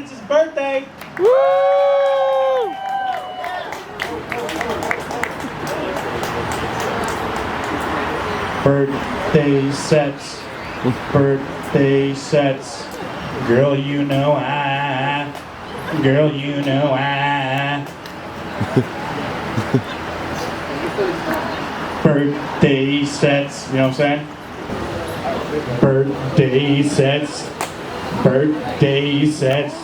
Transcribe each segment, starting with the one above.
It's his birthday. Woo! Birthday sets. Birthday sets. Girl, you know I. Girl, you know I. Birthday sets. You know what I'm saying? Birthday sets. Birthday sets.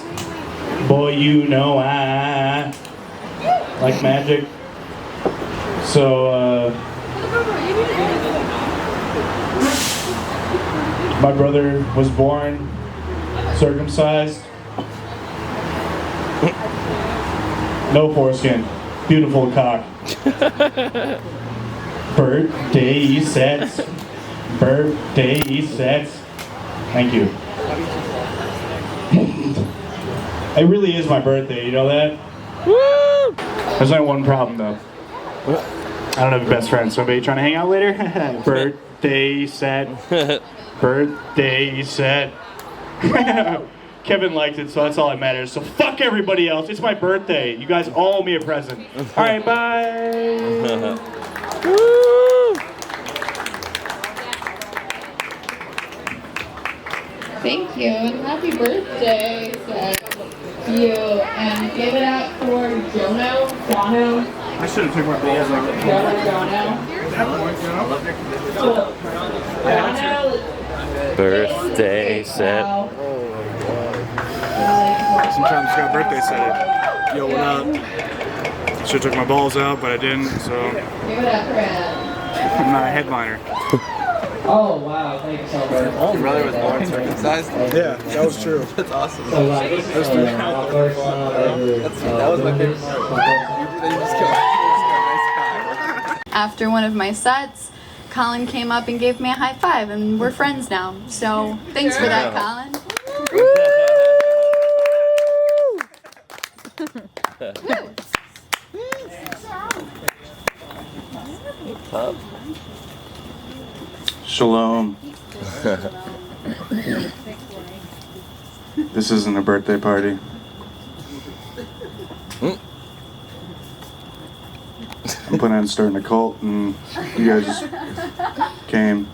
Boy, you know I like magic. So, my brother was born circumcised. No foreskin. Beautiful cock. Birthday sets. Birthday sets. Thank you. It really is my birthday, you know that? Woo! There's only one problem though. I don't have a best friend, so maybe trying to hang out later? Birthday set. Birthday set. Kevin liked it, so that's all that matters. So fuck everybody else. It's my birthday. You guys all owe me a present. Alright, bye. Woo! Thank you, and happy birthday to you. And give it out for Jono. I should have took my balls out. Jono. Birthday set. Sometimes got birthday set it. Yo, what up? Should have took my balls out, but I didn't, so Give it up for Ed. I'm not a headliner. Oh wow, thank you so much. Your brother was born circumcised? Yeah, that was true. That's awesome. So this is my first ever. That was my favorite part. Then you just killed a nice guy. After one of my sets, Colin came up and gave me a high five, and we're friends now. So thanks for that, Colin. Shalom. This isn't a birthday party. I'm planning on starting a cult, and you guys just came.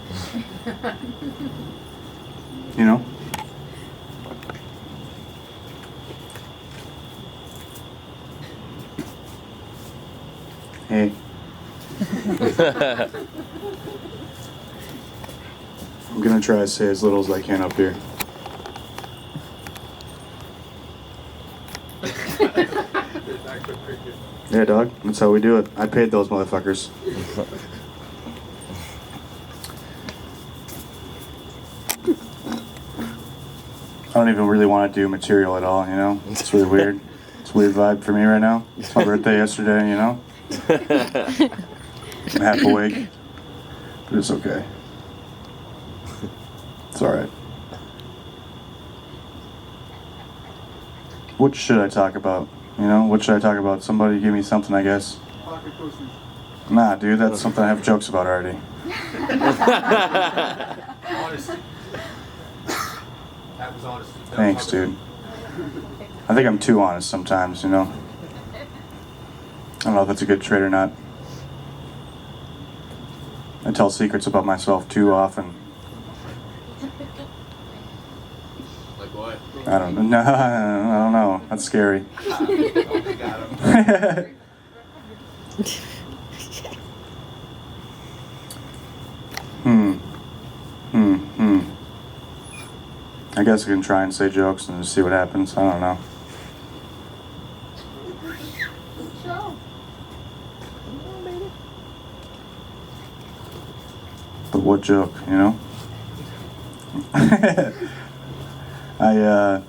You know? Hey. I'm gonna try to say as little as I can up here. Yeah, dog. That's how we do it. I paid those motherfuckers. I don't even really want to do material at all, you know? It's really weird. It's a weird vibe for me right now. It's my birthday yesterday, you know? I'm half awake, but it's okay. It's alright. What should I talk about? You know, what should I talk about? Somebody give me something, I guess. Nah, dude, that's something I have jokes about already. Thanks, dude. I think I'm too honest sometimes, you know? I don't know if that's a good trait or not. I tell secrets about myself too often. Like what? I don't know. No, I don't know. That's scary. I guess I can try and say jokes and just see what happens. I don't know. But what joke, you know? I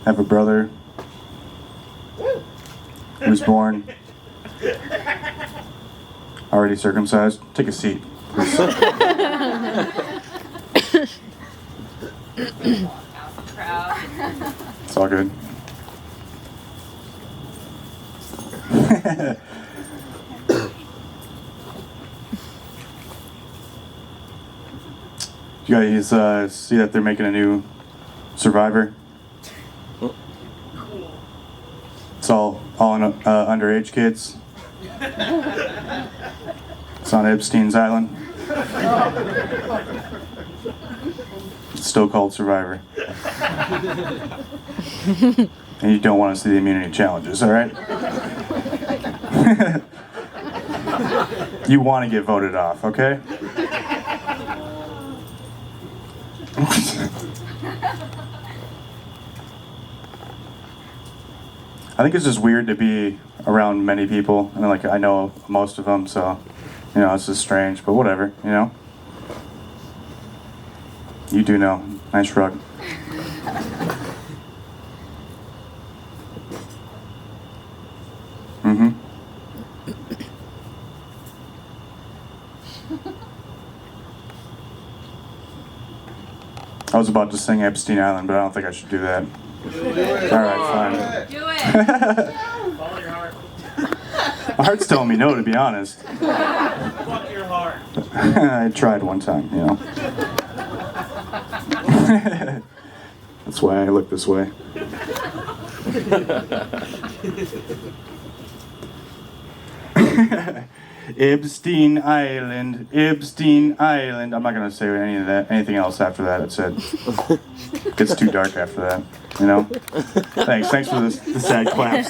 have a brother who was born already circumcised. Take a seat, please. It's all good. You guys see that they're making a new Survivor. It's all underage kids. It's on Epstein's Island. It's still called Survivor. And you don't want to see the immunity challenges, all right? You want to get voted off, okay? I think it's just weird to be around many people. I mean, like, I know most of them, so, you know, it's just strange, but whatever, you know? You do know. Nice shrug. Mm-hmm. I was about to sing Epstein Island, but I don't think I should do that. All right, fine. Do it. Follow your heart. My heart's telling me no, to be honest. Fuck your heart. I tried one time, you know. That's why I look this way. Epstein Island, Epstein Island. I'm not gonna say anything else after that. It said gets too dark after that, you know. Thanks for the sad claps.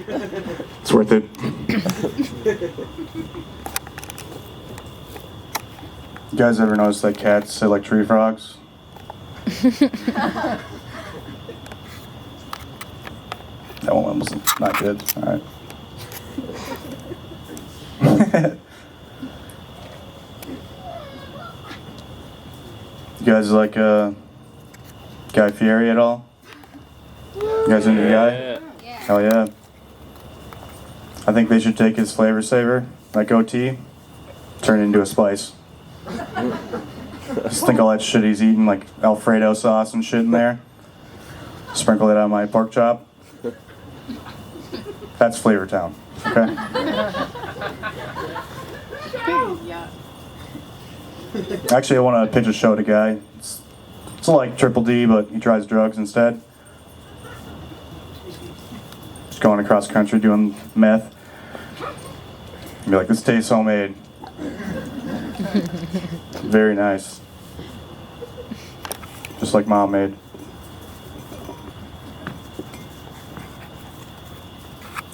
It's worth it. You guys ever notice that cats say like tree frogs? That one was not good. All right. You guys like Guy Fieri at all? You guys into Guy? Hell yeah. I think they should take his flavor saver, that goatee, turn it into a spice. Just think all that shit he's eating, like Alfredo sauce and shit in there. Sprinkle it on my pork chop. That's Flavor Town, okay? Actually, I want to pitch a show to Guy. It's like Triple D, but he tries drugs instead. Just going across the country doing meth. Be like, this tastes homemade. Very nice. Just like Mom made.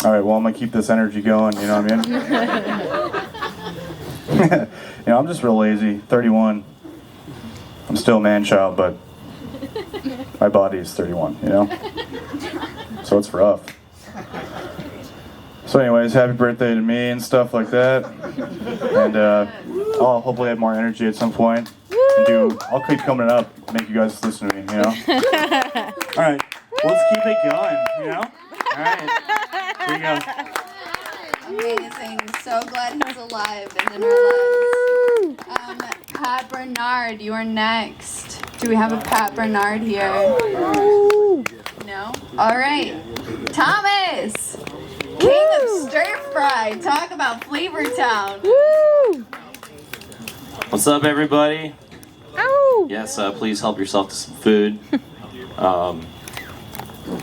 Alright, well, I'm gonna keep this energy going, you know what I mean? You know, I'm just real lazy. 31. I'm still a man-child, but my body is 31, you know? So it's rough. So anyways, happy birthday to me and stuff like that. And I'll hopefully have more energy at some point. I'll keep coming up, make you guys listen to me, you know? Alright, let's keep it going, you know? Alright, here we go. Amazing. So glad he's alive and in our lives. Pat Bernard, you're next. Do we have a Pat Bernard here? No? Alright. Thomas! King of Stir Fry. Talk about Flavor Town. What's up, everybody? Yes, please help yourself to some food.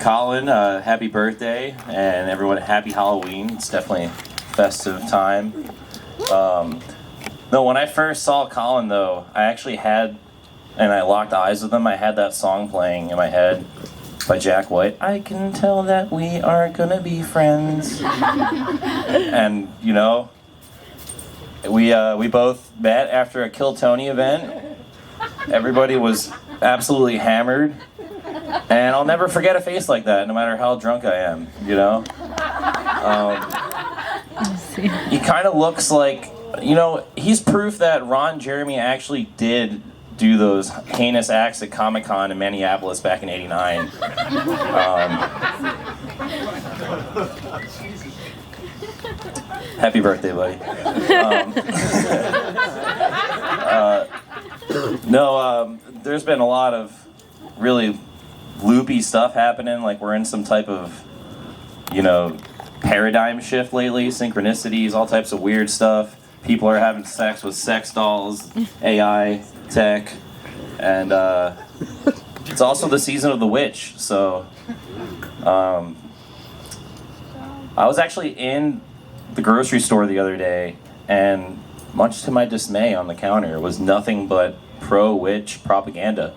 Colin, happy birthday, and everyone, happy Halloween. It's definitely a festive time. No, when I first saw Colin, though, I actually had, and I locked eyes with him, I had that song playing in my head by Jack White. I can tell that we are gonna be friends. And, you know, we both met after a Kill Tony event. Everybody was absolutely hammered. And I'll never forget a face like that, no matter how drunk I am, you know? He kind of looks like, you know, he's proof that Ron Jeremy actually did do those heinous acts at Comic-Con in Minneapolis back in '89. Happy birthday, buddy. There's been a lot of really loopy stuff happening, like we're in some type of, you know, paradigm shift lately, synchronicities, all types of weird stuff. People are having sex with sex dolls, AI, tech, and it's also the season of the witch, so I was actually in the grocery store the other day, and much to my dismay, on the counter was nothing but pro-witch propaganda.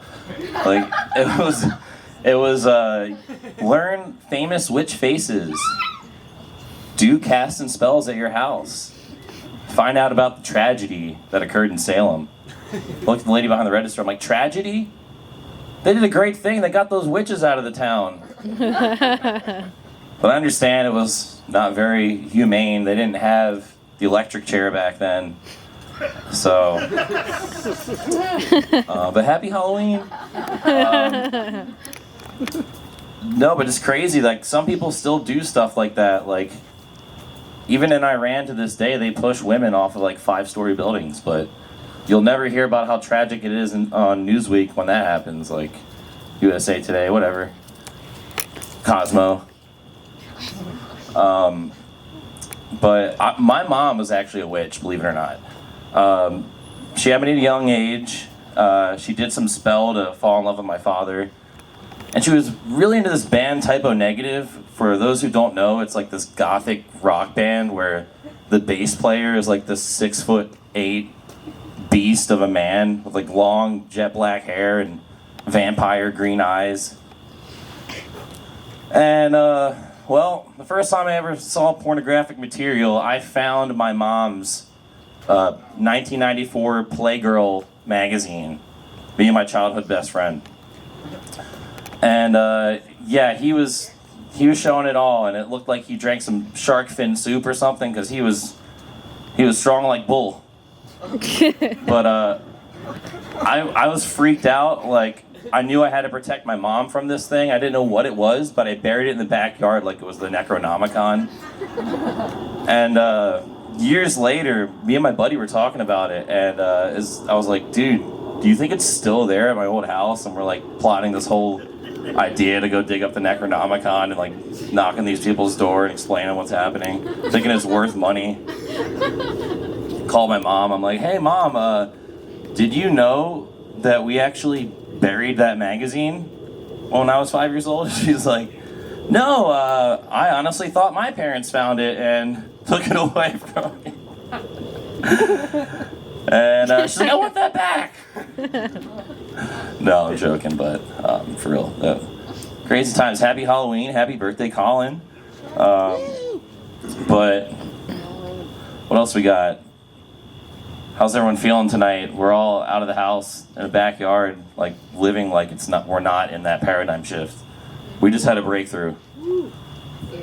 Like, it was learn famous witch faces, do casts and spells at your house, find out about the tragedy that occurred in Salem. Looked at the lady behind the register, I'm like, tragedy? They did a great thing, they got those witches out of the town. But I understand it was not very humane. They didn't have the electric chair back then. So, but happy Halloween. No, but it's crazy. Like, some people still do stuff like that. Like, even in Iran to this day, they push women off of like 5-story buildings. But you'll never hear about how tragic it is on Newsweek when that happens. Like USA Today, whatever. Cosmo. But my mom was actually a witch, believe it or not. She had me at a young age. She did some spell to fall in love with my father. And she was really into this band Typo Negative. For those who don't know, it's like this gothic rock band where the bass player is like this 6'8" beast of a man with like long jet black hair and vampire green eyes. And well, the first time I ever saw pornographic material, I found my mom's 1994 Playgirl magazine, being my childhood best friend. And yeah, he was showing it all, and it looked like he drank some shark fin soup or something, because he was strong like bull. But I was freaked out. Like, I knew I had to protect my mom from this thing. I didn't know what it was, but I buried it in the backyard like it was the Necronomicon. And years later, me and my buddy were talking about it, and I was like, dude, do you think it's still there at my old house? And we're like plotting this whole idea to go dig up the Necronomicon and like knock on these people's door and explain what's happening, thinking it's worth money. Call my mom. I'm like, hey mom, did you know that we actually buried that magazine when I was 5 years old? She's like, no, I honestly thought my parents found it and took it away from me. And she's like, I want that back. No, I'm joking, but for real. Crazy times. Happy Halloween. Happy birthday, Colin. But what else we got? How's everyone feeling tonight? We're all out of the house in a backyard, like living like we're not in that paradigm shift. We just had a breakthrough.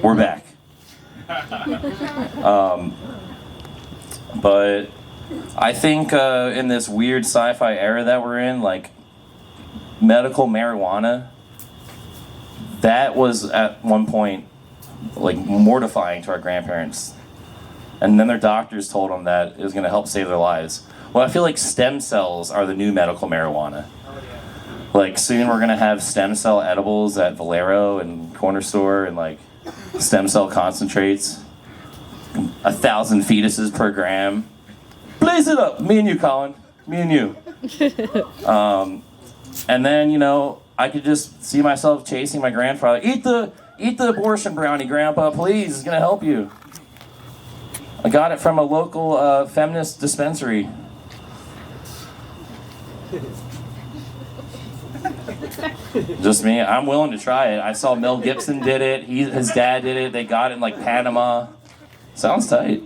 We're back. But I think in this weird sci-fi era that we're in, like medical marijuana, that was at one point like mortifying to our grandparents. And then their doctors told them that it was going to help save their lives. Well, I feel like stem cells are the new medical marijuana. Like, soon we're going to have stem cell edibles at Valero and Corner Store, and like stem cell concentrates. 1,000 fetuses per gram. Blaze it up! Me and you, Colin. Me and you. And then, you know, I could just see myself chasing my grandfather. Eat the abortion brownie, Grandpa, please. It's going to help you. I got it from a local feminist dispensary. Just me. I'm willing to try it. I saw Mel Gibson did it. His dad did it. They got it in like Panama. Sounds tight.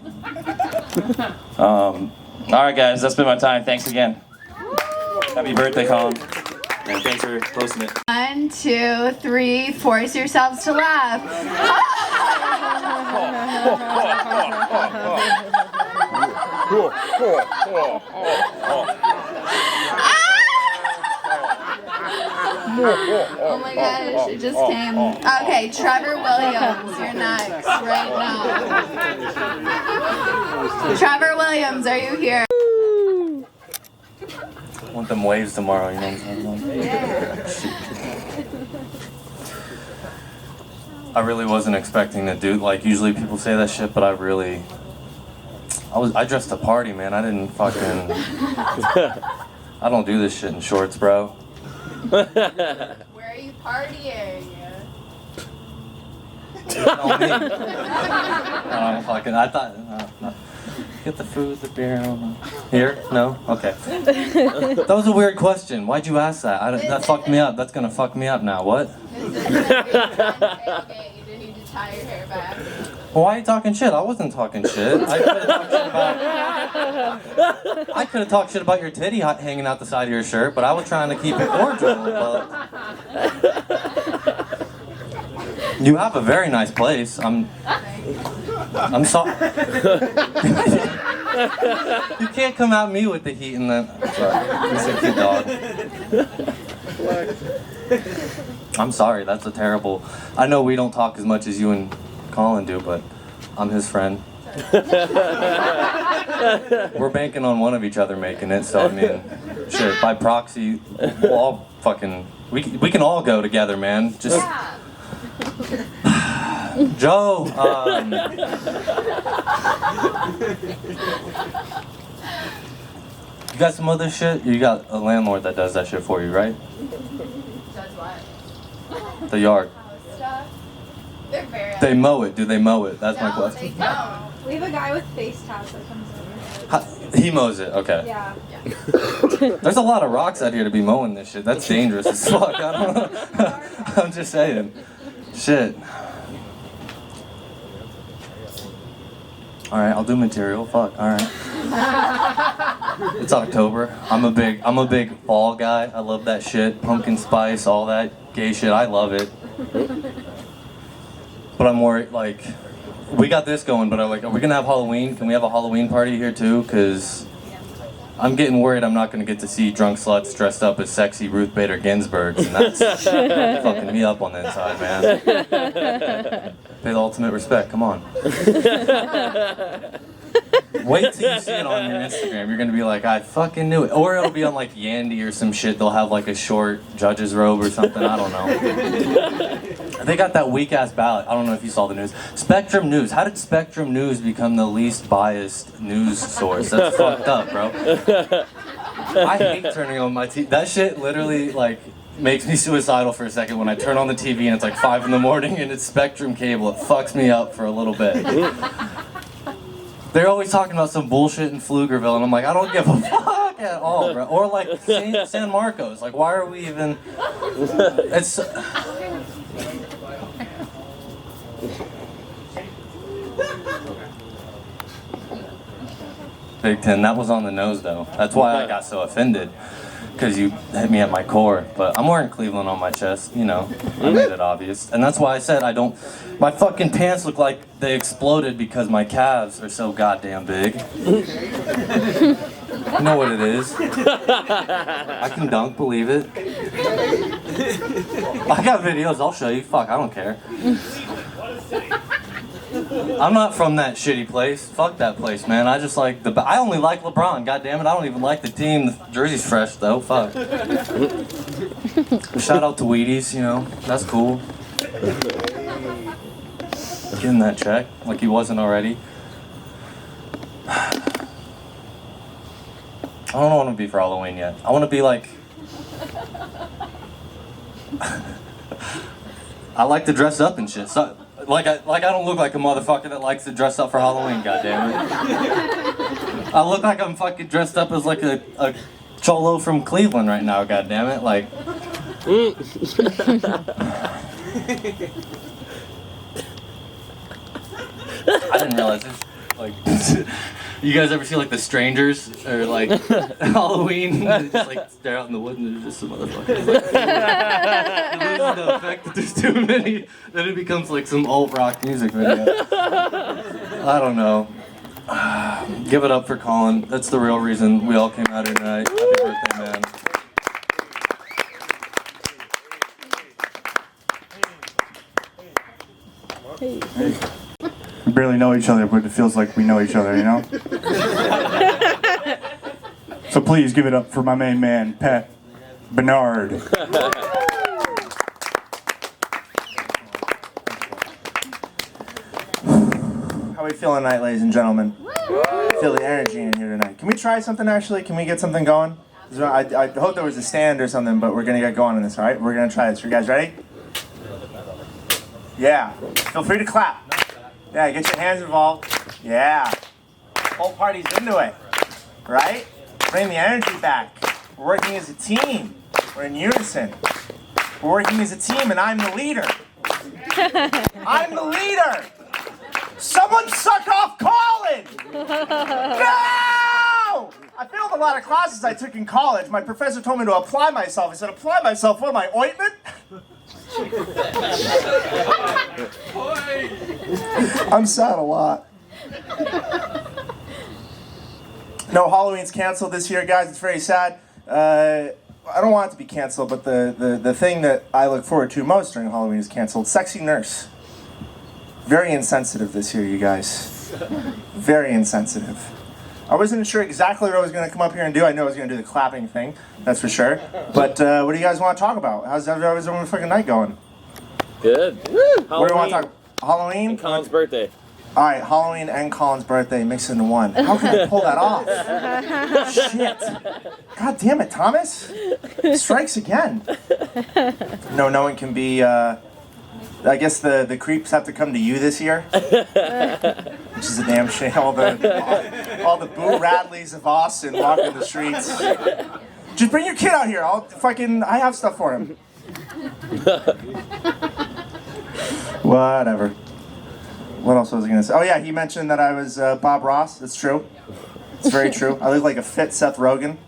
All right, guys. That's been my time. Thanks again. Happy birthday, Colin. And thanks for posting it. 1, 2, 3. Force yourselves to laugh. Oh my gosh, it just came. Okay, Trevor Williams, you're next right now. Trevor Williams, are you here? I want them waves tomorrow, you know what I'm saying? I really wasn't expecting to do, like, usually people say that shit, but I dressed to party, man. I didn't fucking, I don't do this shit in shorts, bro. Where are you partying? Tell me. Fucking, I thought, no. Get the food, the beer, I don't know. Here? No? Okay. That was a weird question. Why'd you ask that? That fucked me up. That's gonna fuck me up now. What? You didn't need to tie your hair back. Well, why are you talking shit? I wasn't talking shit. I could have talked shit about your titty hanging out the side of your shirt, but I was trying to keep it cordial. But you have a very nice place. I'm sorry. You can't come at me with the heat and the. Sorry, he's a cute dog. I'm sorry. That's a terrible. I know we don't talk as much as you and Colin do, but I'm his friend. We're banking on one of each other making it, so I mean, shit. By proxy, we'll all fucking. We can all go together, man. Just. Joe, you got some other shit? You got a landlord that does that shit for you, right? Does what? The yard. Stuff. They're very. They mow it. Do they mow it? That's my No, question. they don't. We have a guy with face tats that comes over. He mows it. Okay. Yeah. There's a lot of rocks out here to be mowing this shit. That's dangerous as fuck. I don't know. I'm just saying. Shit. All right, I'll do material. Fuck. All right. It's October. I'm a big fall guy. I love that shit. Pumpkin spice, all that gay shit. I love it. But I'm worried. Like, we got this going, but I'm like, are we gonna have Halloween? Can we have a Halloween party here too? Cause I'm getting worried I'm not gonna get to see drunk sluts dressed up as sexy Ruth Bader Ginsburgs, and that's fucking me up on the inside, man. Pay the ultimate respect. Come on. Wait till you see it on your Instagram. You're gonna be like, I fucking knew it. Or it'll be on like Yandy or some shit. They'll have like a short judge's robe or something. I don't know. They got that weak ass ballot. I don't know if you saw the news. Spectrum News. How did Spectrum News become the least biased news source? That's fucked up, bro. I hate turning on my TV. That shit literally like makes me suicidal for a second when I turn on the TV and it's like 5 in the morning and it's Spectrum cable. It fucks me up for a little bit. They're always talking about some bullshit in Pflugerville, and I'm like, I don't give a fuck at all, bro. Or like San Marcos. Like, why are we even? It's. Big Ten. That was on the nose, though. That's why I got so offended. Because you hit me at my core. But I'm wearing Cleveland on my chest, you know. I made it obvious. And that's why I said I don't... My fucking pants look like they exploded because my calves are so goddamn big. You know what it is. I can dunk, believe it. I got videos, I'll show you. Fuck, I don't care. I'm not from that shitty place. Fuck that place, man. I just like the. I only like LeBron. God damn it, I don't even like the team. The jersey's fresh though. Fuck. Shout out to Wheaties. You know that's cool. Getting that check like he wasn't already. I don't want to be for Halloween yet. I want to be like. I like to dress up and shit. So. Like I don't look like a motherfucker that likes to dress up for Halloween, goddammit. I look like I'm fucking dressed up as like a cholo from Cleveland right now, goddammit. Like. I didn't realize this. Like, you guys ever see like The Strangers or like Halloween? They just like stare out in the woods and there's just some motherfuckers. Like, it loses the effect that there's too many. Then it becomes like some alt rock music video. I don't know. Give it up for Colin. That's the real reason we all came out here tonight. Happy birthday, man. Hey. We barely know each other, but it feels like we know each other, you know? So please give it up for my main man, Pat Bernard. How are we feeling tonight, ladies and gentlemen? I feel the energy in here tonight. Can we try something, actually? Can we get something going? I hope there was a stand or something, but we're gonna get going on this, all right? We're gonna try this. You guys ready? Yeah. Feel free to clap. Yeah, get your hands involved. Yeah. Whole party's into it, right? Bring the energy back. We're working as a team. We're in unison. We're working as a team, and I'm the leader. I'm the leader. Someone suck off Colin! No! I failed a lot of classes I took in college. My professor told me to apply myself. I said, apply myself? What am I, ointment? I'm sad a lot. No, Halloween's canceled this year, guys. It's very sad. I don't want it to be canceled, but the thing that I look forward to most during Halloween is canceled. Sexy Nurse. Very insensitive this year, you guys. Very insensitive. I wasn't sure exactly what I was going to come up here and do. I know I was going to do the clapping thing, that's for sure. But what do you guys want to talk about? How's everyone's fucking night going? Good. What do you want to talk? Halloween? And Colin's birthday. All right, Halloween and Colin's birthday mixed into one. How can I pull that off? Shit. God damn it, Thomas. Strikes again. No one can be, I guess the creeps have to come to you this year. Which is a damn shame. All the Boo Radleys of Austin walking the streets. Just bring your kid out here. I have stuff for him. Whatever. What else was I going to say? Oh yeah, he mentioned that I was Bob Ross. That's true. It's very true. I look like a fit Seth Rogen.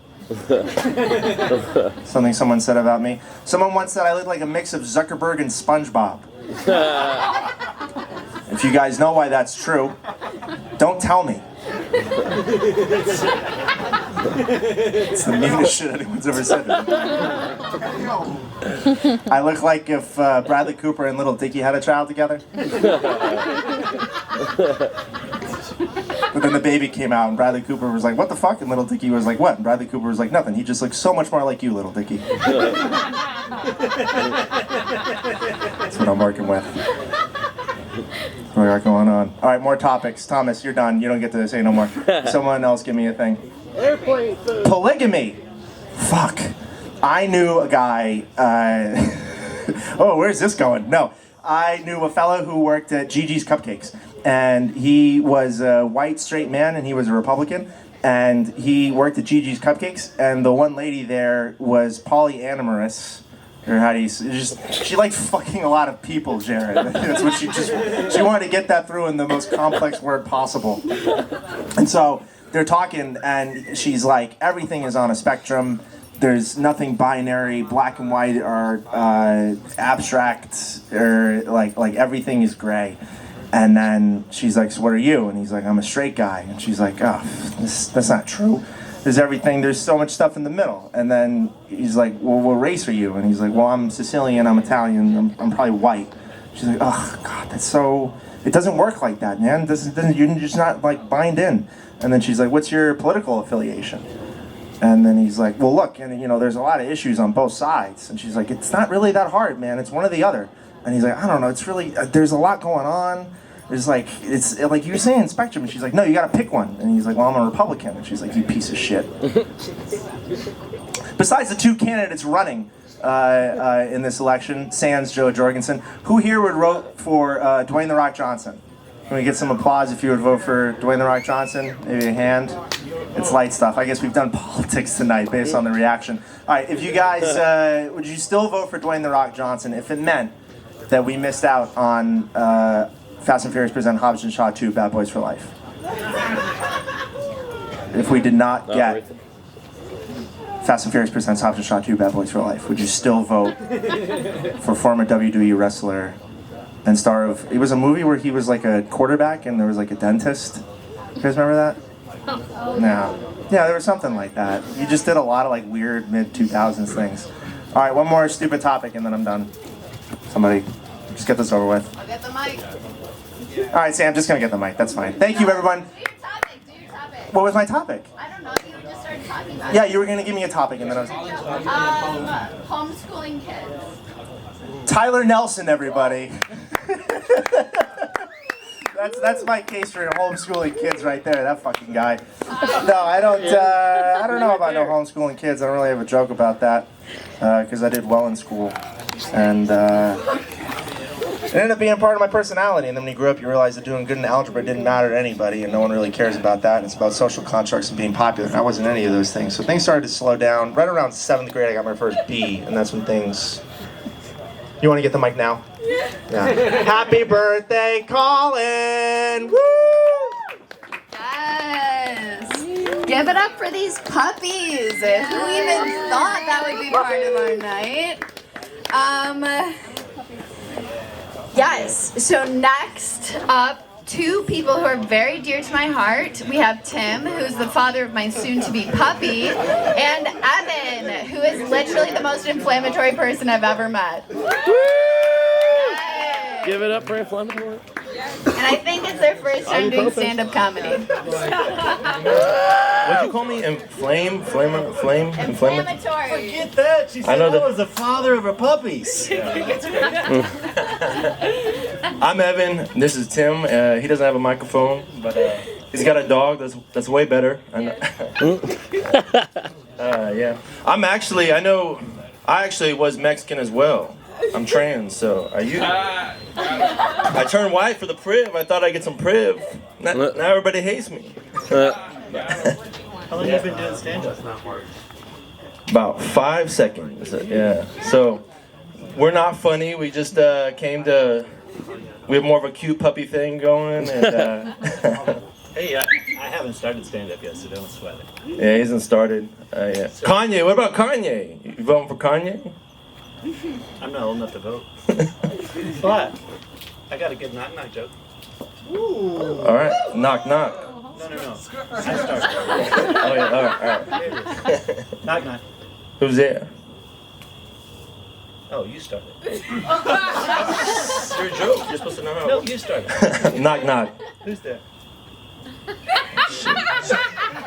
Something someone said about me. Someone once said I look like a mix of Zuckerberg and SpongeBob. If you guys know why that's true, don't tell me. It's the meanest shit anyone's ever said. I look like if Bradley Cooper and Little Dicky had a child together. But then the baby came out and Bradley Cooper was like, what the fuck? And Little Dicky was like, what? And Bradley Cooper was like, nothing. He just looks so much more like you, Little Dicky. That's what I'm working with. What we got going on? All right, more topics. Thomas, you're done. You don't get to say no more. Someone else give me a thing. Polygamy. Fuck. I knew a guy. Oh, where's this going? No. I knew a fellow who worked at Gigi's Cupcakes. And he was a white, straight man, and he was a Republican. And he worked at Gigi's Cupcakes. And the one lady there was polyamorous. Or how do you she liked fucking a lot of people, Jared. That's what she wanted to get that through in the most complex word possible. And so they're talking, and she's like, everything is on a spectrum. There's nothing binary, black and white, or abstract, or like everything is gray. And then she's like, so what are you? And he's like, I'm a straight guy. And she's like, oh, that's not true. There's everything, there's so much stuff in the middle. And then he's like, well, what race are you? And he's like, well, I'm Sicilian, I'm Italian, I'm probably white. She's like, oh, God, that's so, it doesn't work like that, man. You're just not, like, bind in. And then she's like, what's your political affiliation? And then he's like, well, look, and there's a lot of issues on both sides. And she's like, it's not really that hard, man. It's one or the other. And he's like, I don't know, it's really, there's a lot going on. It's like you were saying, spectrum. And she's like, no, you gotta pick one. And he's like, well, I'm a Republican. And she's like, you piece of shit. Besides the two candidates running in this election, sans Joe Jorgensen, who here would vote for Dwayne "The Rock" Johnson? Can we get some applause if you would vote for Dwayne "The Rock" Johnson? Maybe a hand. It's light stuff. I guess we've done politics tonight based on the reaction. All right, if you guys, would you still vote for Dwayne "The Rock" Johnson if it meant that we missed out on Fast and Furious present Hobbs and Shaw 2 Bad Boys for Life? If we did not get Fast and Furious presents Hobbs and Shaw 2 Bad Boys for Life, would you still vote for former WWE wrestler and star of, it was a movie where he was like a quarterback and there was like a dentist? You guys remember that? No. Yeah, there was something like that. You just did a lot of like weird mid-2000s things. All right, one more stupid topic and then I'm done. Somebody, just get this over with. I'll get the mic. All right, Sam, just gonna get the mic. That's fine. Thank you, everyone. Do your topic. What was my topic? I don't know. You just started talking about Yeah, you were gonna give me a topic, and then I was. Homeschooling kids. Tyler Nelson, everybody. That's my case for homeschooling kids right there. That fucking guy. No, I don't know about no homeschooling kids. I don't really have a joke about that because I did well in school, and it ended up being part of my personality. And then when you grew up, you realize that doing good in algebra didn't matter to anybody, and no one really cares about that. And it's about social constructs and being popular. And I wasn't any of those things. So things started to slow down. Right around 7th grade, I got my first B, and that's when things. You want to get the mic now? Yeah. Happy birthday, Colin! Woo! Yes. Give it up for these puppies. Who even thought that would be part of our night? Yes. So next up, two people who are very dear to my heart. We have Tim, who's the father of my soon-to-be puppy, and Evan, who is literally the most inflammatory person I've ever met. Give it up for inflammatory. And I think it's their first time doing stand-up comedy. What'd you call me? Inflammatory? Forget that. She said I know I was the father of her puppies. I'm Evan. This is Tim. He doesn't have a microphone, but he's got a dog that's way better. Yeah. I actually was Mexican as well. I'm trans, so are you? I turned white for the priv. I thought I'd get some priv. Now everybody hates me. How long have you been doing stand-up? About 5 seconds. Yeah. So we're not funny. We just came to. We have more of a cute puppy thing going, and. Hey, I haven't started stand-up yet, so don't sweat it. Yeah, he hasn't started. Yeah. Kanye. What about Kanye? You voting for Kanye? I'm not old enough to vote. But I got a good knock-knock joke. Ooh. All right. Knock, knock. No. I started. Oh, yeah. All right. Knock, knock. Who's there? Oh, you started. It's your joke. You're supposed to know how. No, you started. Knock, knock. Who's there?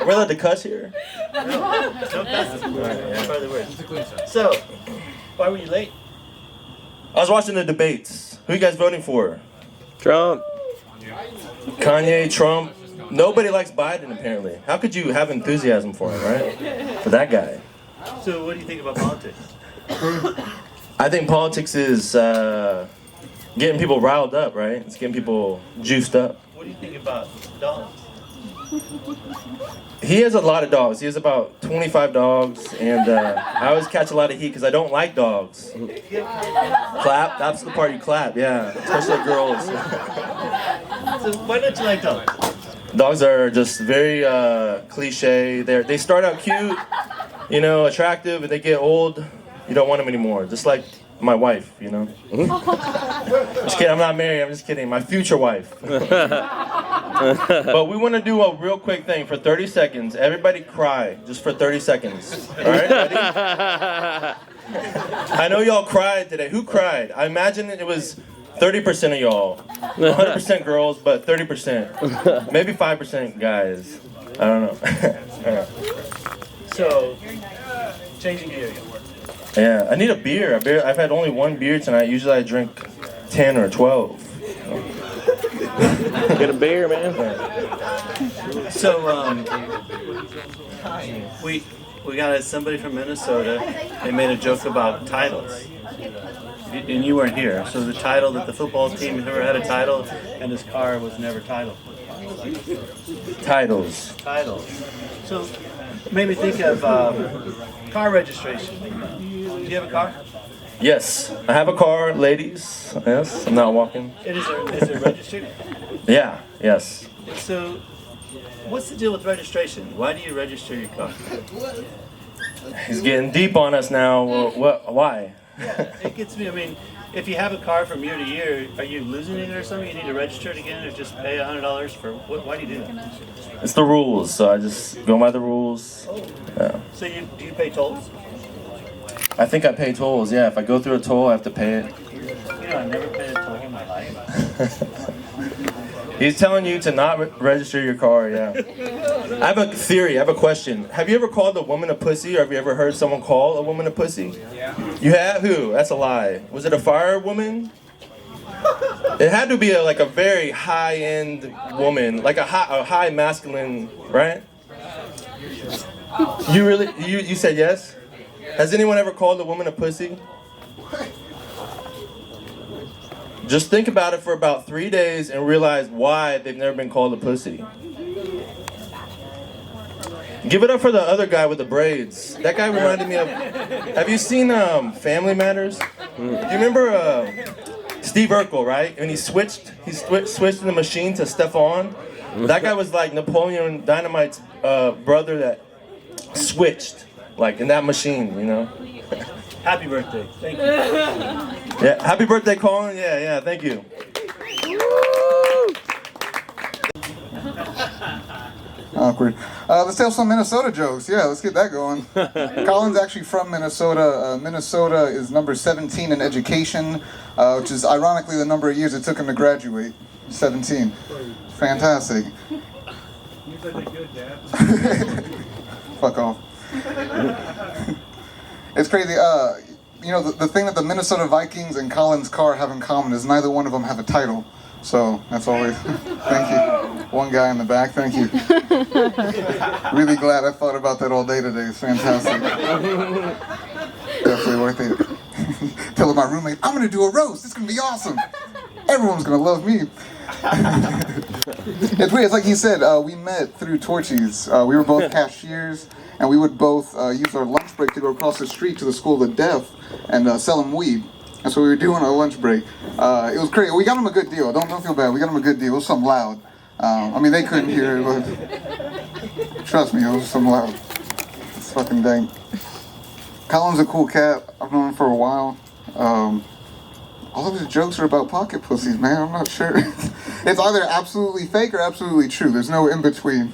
We're allowed to cuss here? No cuss. Part of the words. So, why were you late? I was watching the debates. Who you guys voting for? Trump. Kanye, Trump. Nobody likes Biden, apparently. How could you have enthusiasm for him, right? For that guy. So, what do you think about politics? I think politics is getting people riled up, right? It's getting people juiced up. What do you think about dogs? He has a lot of dogs. He has about 25 dogs, and I always catch a lot of heat because I don't like dogs. Clap? That's the part you clap, yeah. Especially girls. So why don't you like dogs? Dogs are just very cliche. They start out cute, attractive, and they get old. You don't want them anymore. Just like my wife, Just kidding, I'm not married, I'm just kidding. My future wife. But we want to do a real quick thing for 30 seconds. Everybody cry, just for 30 seconds. All right, ready? I know y'all cried today. Who cried? I imagine it was 30% of y'all. 100% girls, but 30%. Maybe 5% guys. I don't know. So, changing gear. Yeah, I need a beer. I've had only one beer tonight. Usually I drink 10 or 12. Get a beer, man. So, we got somebody from Minnesota. They made a joke about titles. And you weren't here. So the title that the football team never had a title, and his car was never titled. Titles. So, it made me think of car registration. Do you have a car? Yes, I have a car, ladies. Yes, I'm not walking. Is it registered? Yeah, yes. So, what's the deal with registration? Why do you register your car? He's getting deep on us now. Well, why? Yeah, it gets me. I mean, if you have a car from year to year, are you losing it or something? You need to register it again, or just pay $100 for what? Why do you do that? It's the rules, so I just go by the rules. Yeah. So do you pay tolls? I think I pay tolls. Yeah, if I go through a toll, I have to pay it. I never paid a toll in my life. He's telling you to not register your car. Yeah. I have a theory. I have a question. Have you ever called a woman a pussy, or have you ever heard someone call a woman a pussy? Yeah. You have? Who? That's a lie. Was it a firewoman? It had to be like a very high-end woman, like a high masculine, right? You said yes? Has anyone ever called a woman a pussy? Just think about it for about 3 days and realize why they've never been called a pussy. Give it up for the other guy with the braids. That guy reminded me of... Have you seen Family Matters? Do you remember Steve Urkel, right? And he switched the machine to Stefan. That guy was like Napoleon Dynamite's brother that switched, like in that machine, you know? Happy birthday. Thank you. Yeah, happy birthday, Colin. Yeah, thank you. Awkward. Let's tell some Minnesota jokes. Yeah, let's get that going. Colin's actually from Minnesota. Minnesota is number 17 in education, which is ironically the number of years it took him to graduate. 17. Fantastic. You said they're good, Dad. Fuck off. It's crazy. You know, the thing that the Minnesota Vikings and Colin's car have in common is neither one of them have a title. So that's always, thank you. One guy in the back, thank you. Really glad I thought about that all day today. It's fantastic. Definitely worth it. Telling my roommate, I'm gonna do a roast. It's gonna be awesome. Everyone's gonna love me. It's weird. It's like he said, we met through Torchies. We were both cashiers, and we would both use our lunch break to go across the street to the School of the Deaf and sell them weed. That's what we were doing on our lunch break. It was crazy. We got them a good deal. Don't feel bad. We got them a good deal. It was something loud. I mean, they couldn't hear it, but trust me, it was something loud. It's fucking dank. Colin's a cool cat. I've known him for a while. All of his jokes are about pocket pussies, man. I'm not sure. It's either absolutely fake or absolutely true. There's no in between.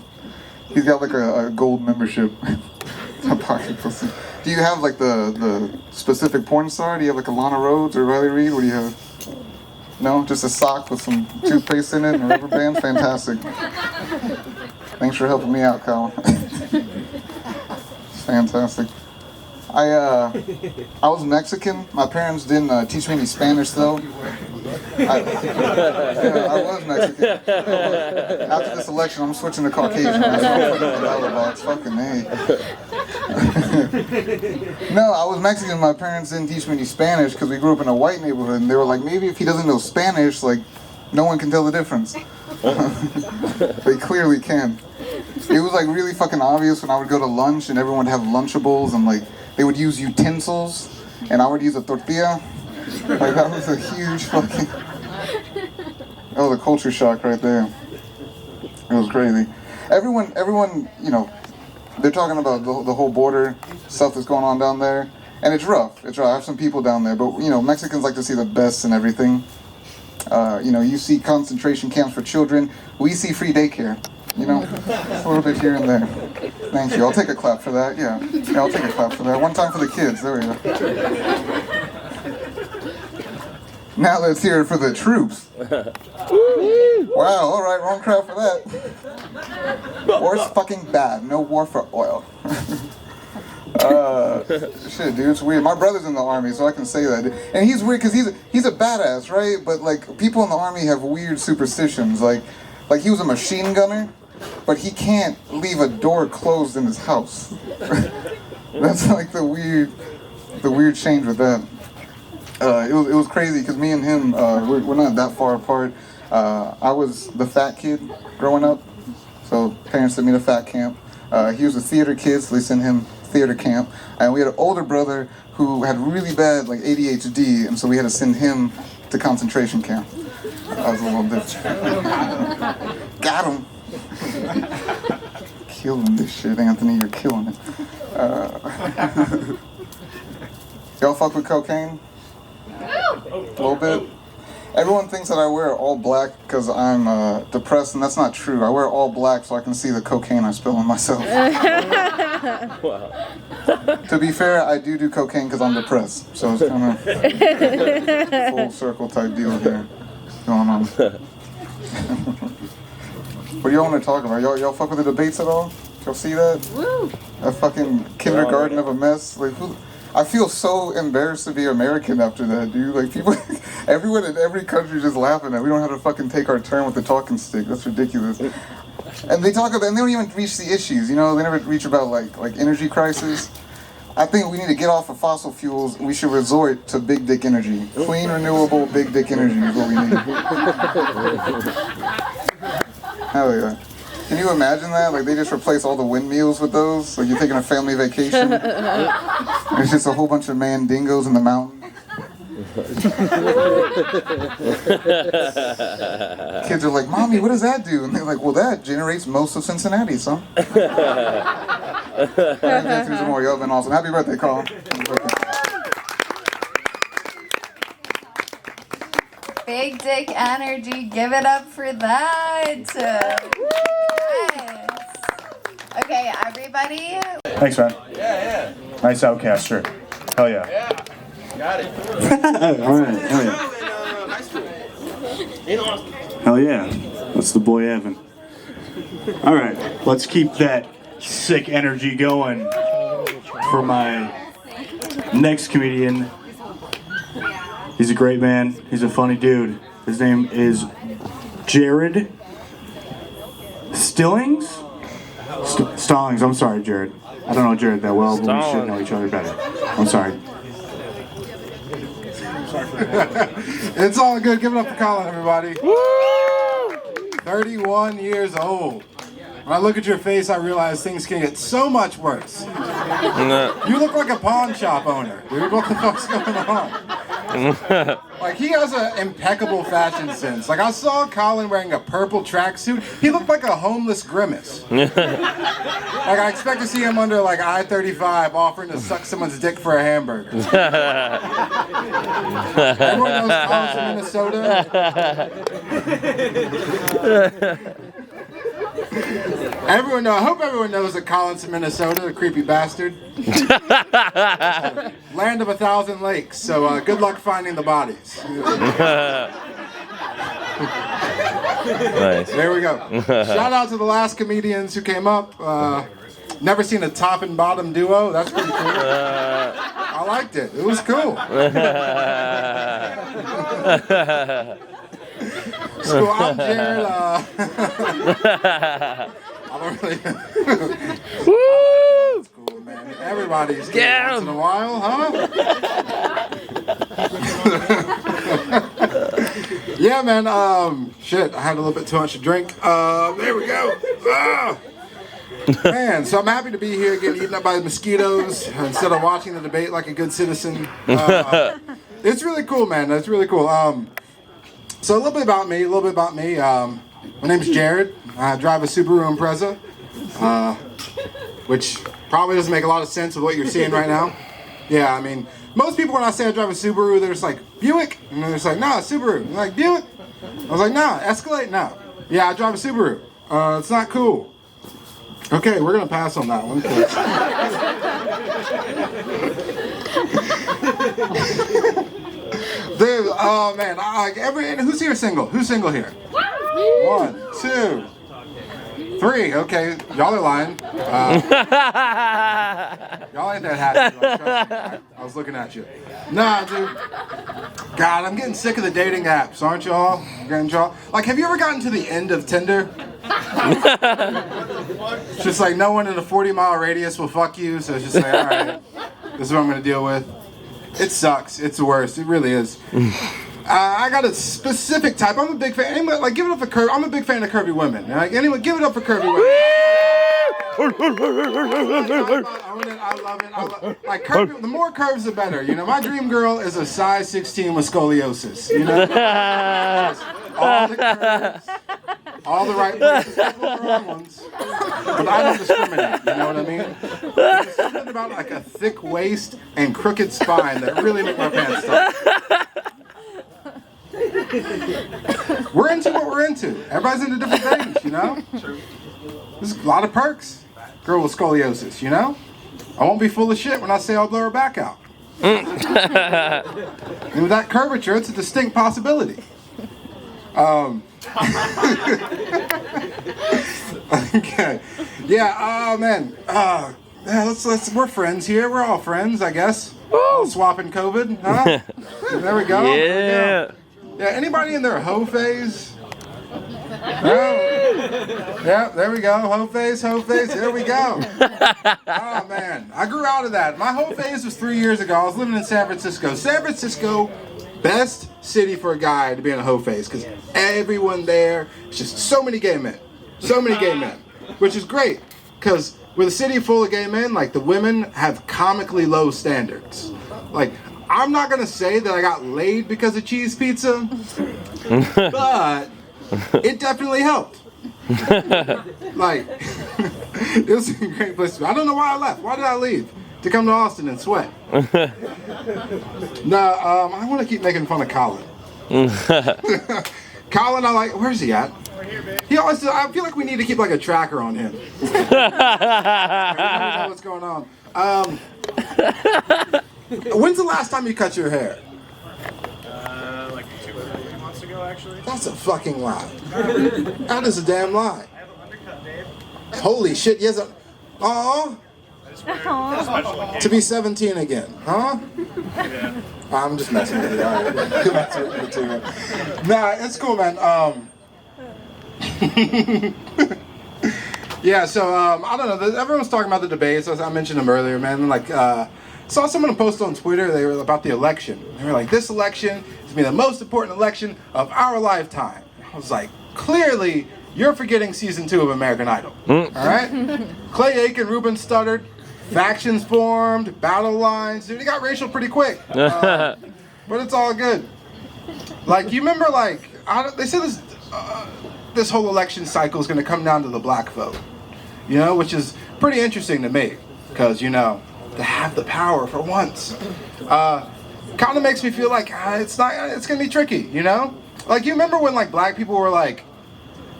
He's got like a gold membership. A pocket pussy. Do you have like the specific porn star? Do you have like a Lana Rhoades or Riley Reid? What do you have? No? Just a sock with some toothpaste in it and a rubber band? Fantastic. Thanks for helping me out, Colin. It's fantastic. I was Mexican. My parents didn't teach me any Spanish though. I was Mexican. After this election, I'm switching to Caucasian. That's what I'm putting in the ballot box. Fucking A. No, I was Mexican. My parents didn't teach me any Spanish because we grew up in a white neighborhood, and they were like, maybe if he doesn't know Spanish, like, no one can tell the difference. They clearly can. It was like really fucking obvious when I would go to lunch and everyone would have Lunchables and like they would use utensils and I would use a tortilla. Like that was a huge fucking... That was a culture shock right there. It was crazy. Everyone, you know, they're talking about the whole border stuff that's going on down there. And it's rough. It's rough. I have some people down there. But, you know, Mexicans like to see the best in everything. You know, you see concentration camps for children. We see free daycare. You know, a little bit here and there. Thank you. I'll take a clap for that. Yeah, I'll take a clap for that. One time for the kids. There we go. Now let's hear it for the troops. Wow, all right, wrong crowd for that. War's fucking bad. No war for oil. Shit, dude, it's weird. My brother's in the army, so I can say that. And he's weird because he's a badass, right? But like people in the army have weird superstitions. Like he was a machine gunner, but he can't leave a door closed in his house. That's like the weird change with that. It was crazy because me and him, we're not that far apart. I was the fat kid growing up, so parents sent me to fat camp. He was a theater kid, so they sent him theater camp. And we had an older brother who had really bad like ADHD, and so we had to send him to concentration camp. That was a little different. Got him. Killing this shit, Anthony. You're killing it. Y'all fuck with cocaine? A little bit. Everyone thinks that I wear all black because I'm depressed, and that's not true. I wear all black so I can see the cocaine I spill on myself. Wow. To be fair, I do cocaine because I'm depressed, so it's kind of full circle type deal here going on. What do y'all want to talk about? Y'all fuck with the debates at all? Y'all see that? Woo! A fucking kindergarten of a mess. Like I feel so embarrassed to be American after that, dude. Like people, everyone in every country just laughing at. We don't have to fucking take our turn with the talking stick. That's ridiculous. And they talk about, and they don't even reach the issues. You know, they never reach about like energy crisis. I think we need to get off of fossil fuels. We should resort to big dick energy. Clean, renewable, big dick energy is what we need. Hell yeah. Can you imagine that? Like they just replace all the windmills with those? Like you're taking a family vacation. It's just a whole bunch of mandingos in the mountain. Kids are like, Mommy, what does that do? And they're like, well, that generates most of Cincinnati, son. Alright, through some more. Y'all been awesome. Happy birthday, Colin. Happy birthday. Big dick energy. Give it up for that. Yes. Okay, everybody. Thanks, man. Yeah. Nice Outcast shirt. Hell yeah. Yeah. Got it. All right. Hell yeah. Hell yeah. That's the boy Evan. All right. Let's keep that sick energy going for my next comedian. He's a great man. He's a funny dude. His name is Jared Stillings? Stallings. I'm sorry, Jared. I don't know Jared that well, but we should know each other better. I'm sorry. It's all good. Give it up for Colin, everybody. Woo! 31 years old. When I look at your face, I realize things can get so much worse. You look like a pawn shop owner, dude. What the fuck's going on? Like, he has an impeccable fashion sense. Like, I saw Colin wearing a purple tracksuit. He looked like a homeless Grimace. Like, I expect to see him under, like, I-35 offering to suck someone's dick for a hamburger. Everyone knows Colin's from Minnesota. I hope everyone knows that Colin's from Minnesota, the creepy bastard. Land of 1,000 lakes, so good luck finding the bodies. Nice. There we go. Shout out to the last comedians who came up. Never seen a top and bottom duo. That's pretty cool. I liked it. It was cool. So I'm Jared. I don't really. Woo! That's cool, man. Everybody's good once in a while, huh? Yeah, man. Shit. I had a little bit too much to drink. There we go. Man, so I'm happy to be here getting eaten up by mosquitoes instead of watching the debate like a good citizen. It's really cool, man. It's really cool. So a little bit about me. My name's Jared. I drive a Subaru Impreza, which probably doesn't make a lot of sense with what you're seeing right now. Yeah, I mean, most people when I say I drive a Subaru, they're just like, Buick? And they're just like, nah, Subaru. I'm like, Buick? I was like, nah, Escalade? No. Yeah, I drive a Subaru. It's not cool. Okay, we're going to pass on that one. Dude, oh man, who's here single? Who's single here? 1, 2, 3. Okay, y'all are lying. Y'all ain't that happy. Like, trust me, I was looking at you. Nah, dude. God, I'm getting sick of the dating apps, aren't y'all? Like, have you ever gotten to the end of Tinder? It's just like no one in a 40-mile radius will fuck you, so it's just like, all right, this is what I'm gonna deal with. It sucks. It's the worst. It really is. I got a specific type. I'm a big fan. Anyway, like, give it up for curvy. I'm a big fan of curvy women. Like, anyway, give it up for curvy women. I love it. Like, curvy, the more curves, the better. You know, my dream girl is a size 16 with scoliosis. You know, all the curves, all the right places, couple of the wrong ones. But I don't discriminate. You know what I mean? There's something about like a thick waist and crooked spine that really make my pants tight. We're into what we're into. Everybody's into different things, you know? There's a lot of perks. Girl with scoliosis, you know? I won't be full of shit when I say I'll blow her back out. And with that curvature, it's a distinct possibility. Okay. Yeah, oh man. Yeah, we're friends here. We're all friends, I guess. All swapping COVID, huh? There we go. Yeah. Yeah, anybody in their hoe phase? No? Yeah, there we go. Hoe phase, there we go. Oh, man. I grew out of that. My hoe phase was 3 years ago. I was living in San Francisco. San Francisco, best city for a guy to be in a hoe phase, because everyone there, it's just so many gay men. So many gay men. Which is great, because with a city full of gay men, like, the women have comically low standards. Like, I'm not gonna say that I got laid because of cheese pizza, but it definitely helped. Like, it was a great place to be. I don't know why I left. Why did I leave? To come to Austin and sweat. No, I want to keep making fun of Colin. Colin, where's he at? He always, I feel like we need to keep like a tracker on him. We don't know what's going on. When's the last time you cut your hair? Like 2 or 3 months ago, actually. That's a fucking lie. That is a damn lie. Holy shit, yes. Aw. To be 17 again, huh? Yeah. I'm just messing with you. All right. Messing with me too, man. Nah, it's cool, man. Yeah, so I don't know. Everyone's talking about the debates. I mentioned them earlier, man. Like, saw someone post on Twitter. They were about the election. They were like, "This election is gonna be the most important election of our lifetime." I was like, clearly, you're forgetting season 2 of American Idol. All right, Clay Aiken, Ruben stuttered, factions formed, battle lines. Dude, he got racial pretty quick. But it's all good. Like, you remember, like, they said this whole election cycle is going to come down to the black vote, you know, which is pretty interesting to me, because, you know, to have the power for once, kind of makes me feel like it's going to be tricky, you know? Like, you remember when, like, black people were like,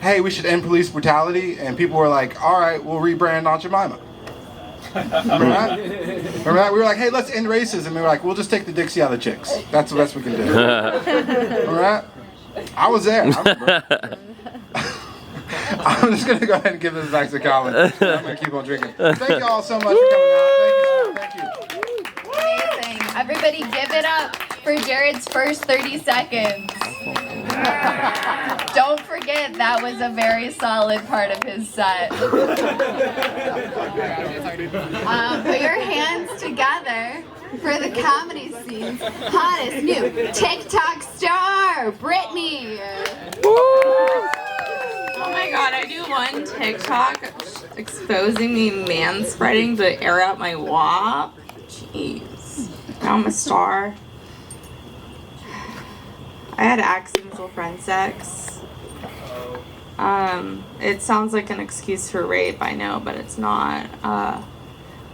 hey, we should end police brutality, and people were like, all right, we'll rebrand Aunt Jemima. Remember that? Remember that? We were like, hey, let's end racism. And we were like, we'll just take the Dixie out of the chicks. That's the best we can do. Remember that? I was there. I remember. I'm just going to go ahead and give this back to Colin. I'm going to keep on drinking. Thank you all so much for coming out. Thank you. Amazing. Everybody give it up for Jared's first 30 seconds. Don't forget, that was a very solid part of his set. Put your hands together for the comedy scene's hottest new TikTok star, Brittany. Oh my god, I do one TikTok exposing me manspreading to air out my wop. Jeez. Now I'm a star. I had accidental friend sex. It sounds like an excuse for rape, I know, but it's not.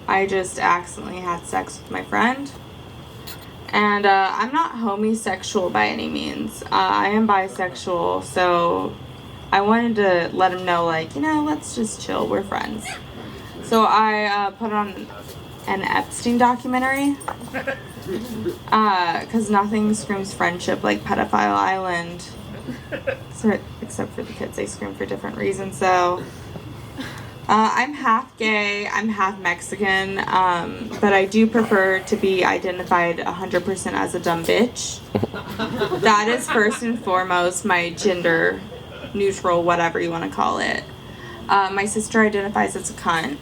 I just accidentally had sex with my friend. And I'm not homosexual by any means. I am bisexual, so I wanted to let him know, like, you know, let's just chill, we're friends. So I put on an Epstein documentary, because nothing screams friendship like Pedophile Island, except for the kids, they scream for different reasons. So I'm half gay, I'm half Mexican, but I do prefer to be identified 100% as a dumb bitch. That is first and foremost my gender neutral, whatever you want to call it. My sister identifies as a cunt.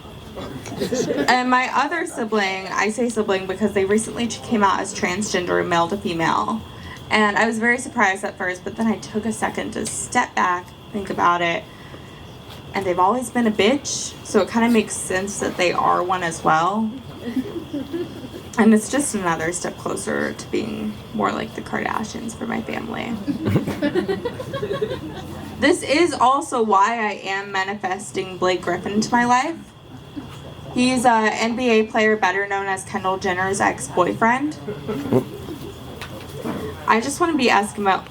And my other sibling, I say sibling because they recently came out as transgender, male to female. And I was very surprised at first, but then I took a second to step back, think about it. And they've always been a bitch, so it kind of makes sense that they are one as well. And it's just another step closer to being more like the Kardashians for my family. This is also why I am manifesting Blake Griffin into my life. He's an NBA player better known as Kendall Jenner's ex-boyfriend. I just want to be Eskimo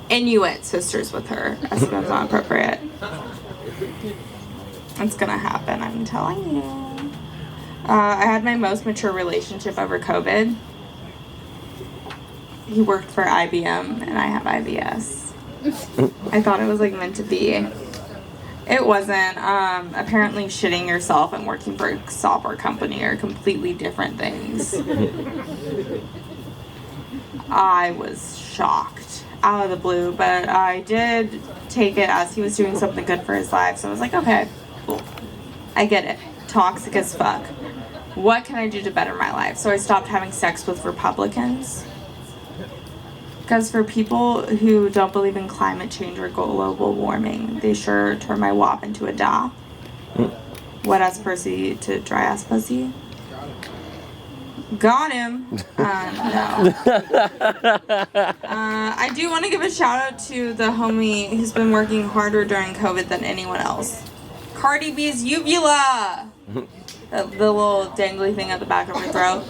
Inuit sisters with her. Eskimo's not appropriate. It's gonna happen, I'm telling you. I had my most mature relationship over COVID. He worked for IBM and I have IBS. I thought it was like meant to be. It wasn't. Apparently shitting yourself and working for a software company are completely different things. I was shocked out of the blue, but I did take it as he was doing something good for his life, so I was like, okay, cool. I get it. Toxic as fuck. What can I do to better my life? So I stopped having sex with Republicans. Because for people who don't believe in climate change or global warming, they sure turn my wop into a da. Wet ass pussy to dry ass pussy. Got him. No. I do want to give a shout out to the homie who's been working harder during COVID than anyone else. Cardi B's uvula. The little dangly thing at the back of her throat.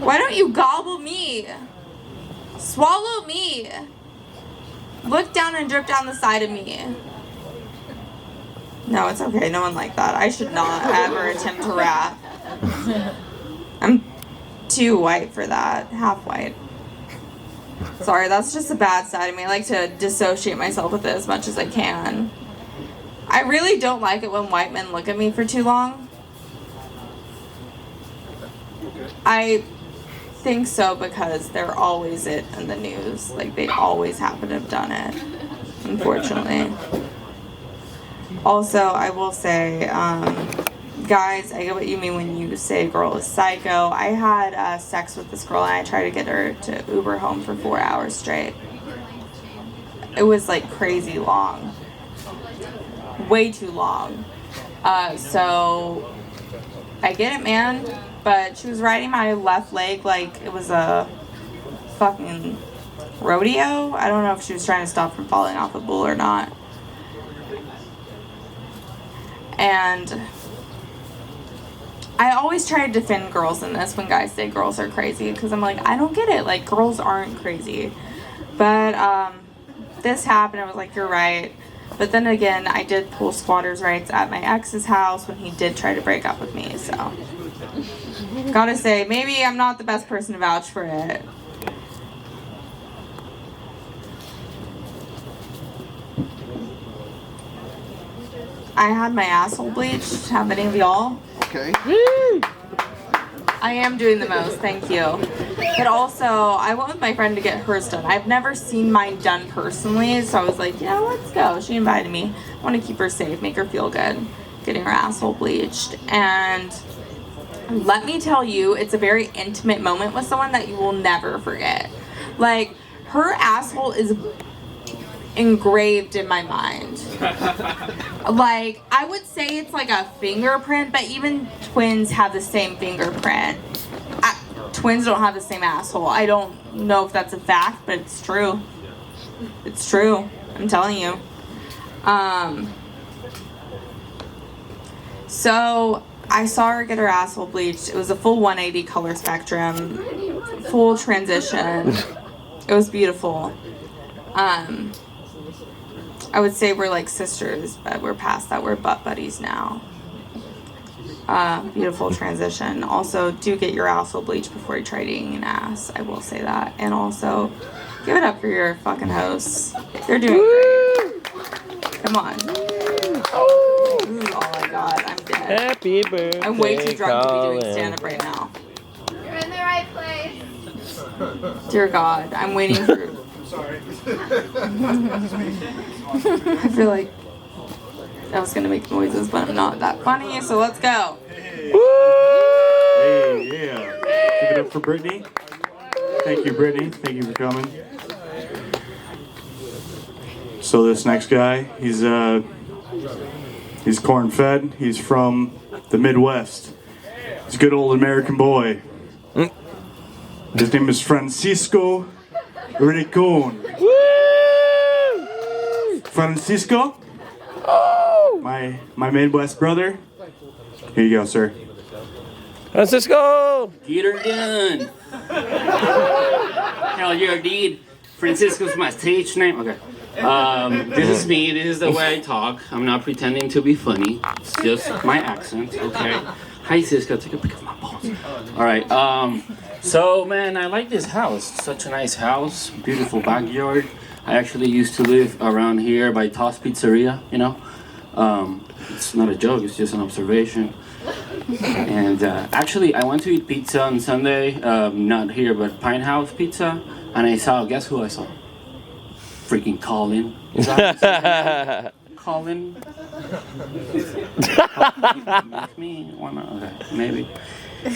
Why don't you gobble me? Swallow me. Look down and drip down the side of me. No, it's okay. No one liked that. I should not ever attempt to rap. I'm too white for that. Half white. Sorry, that's just a bad side of me. I like to dissociate myself with it as much as I can. I really don't like it when white men look at me for too long. I think so because they're always it in the news. Like, they always happen to have done it, unfortunately. Also, I will say, guys, I get what you mean when you say a girl is psycho. I had sex with this girl and I tried to get her to Uber home for 4 hours straight. It was like crazy long. Way too long. So I get it, man, but she was riding my left leg like it was a fucking rodeo. I don't know if she was trying to stop from falling off a bull or not. And I always try to defend girls in this when guys say girls are crazy, because I'm like, I don't get it. Like, girls aren't crazy. But this happened. I was like, you're right. But then again, I did pull squatters' rights at my ex's house when he did try to break up with me. So, gotta say, maybe I'm not the best person to vouch for it. I had my asshole bleached. How many of y'all? Okay. Woo! I am doing the most, thank you. But also, I went with my friend to get hers done. I've never seen mine done personally, so I was like, yeah, let's go. She invited me. I want to keep her safe, make her feel good, getting her asshole bleached. And let me tell you, it's a very intimate moment with someone that you will never forget. Like, her asshole is engraved in my mind. Like, I would say it's like a fingerprint, but even twins have the same fingerprint. Twins don't have the same asshole. I don't know if that's a fact, but it's true. It's true. I'm telling you. So I saw her get her asshole bleached. It was a full 180 color spectrum, full transition. It was beautiful. I would say we're like sisters, but we're past that. We're butt buddies now. Beautiful transition. Also, do get your asshole bleached before you try eating an ass. I will say that. And also, give it up for your fucking hosts. They're doing great. Come on. Ooh, oh my god, I'm dead. Happy birthday, I'm way too drunk Colin. to be doing stand-up right now. You're in the right place. Dear God, I'm waiting for... Sorry. I feel like I was gonna make noises, but I'm not that funny, so let's go. Hey, yeah. Give it up for Brittany. Thank you, Brittany. Thank you for coming. So this next guy, he's corn-fed. He's from the Midwest. He's a good old American boy. His name is Francisco Rincon. Francisco, my Midwest brother. Here you go, sir. Francisco! Get her done. Hell yeah, dude. Francisco's my stage name. Okay. This is me. This is the way I talk. I'm not pretending to be funny. It's just my accent. Okay. Hi, Cisco. Take a pic of my balls. All right. So, man, I like this house. Such a nice house. Beautiful backyard. I actually used to live around here by Toss Pizzeria, you know. It's not a joke, it's just an observation. And actually, I went to eat pizza on Sunday, not here, but Pine House Pizza, and I saw, guess who I saw? Freaking Colin. Is that Colin? Makes me wanna, okay, maybe.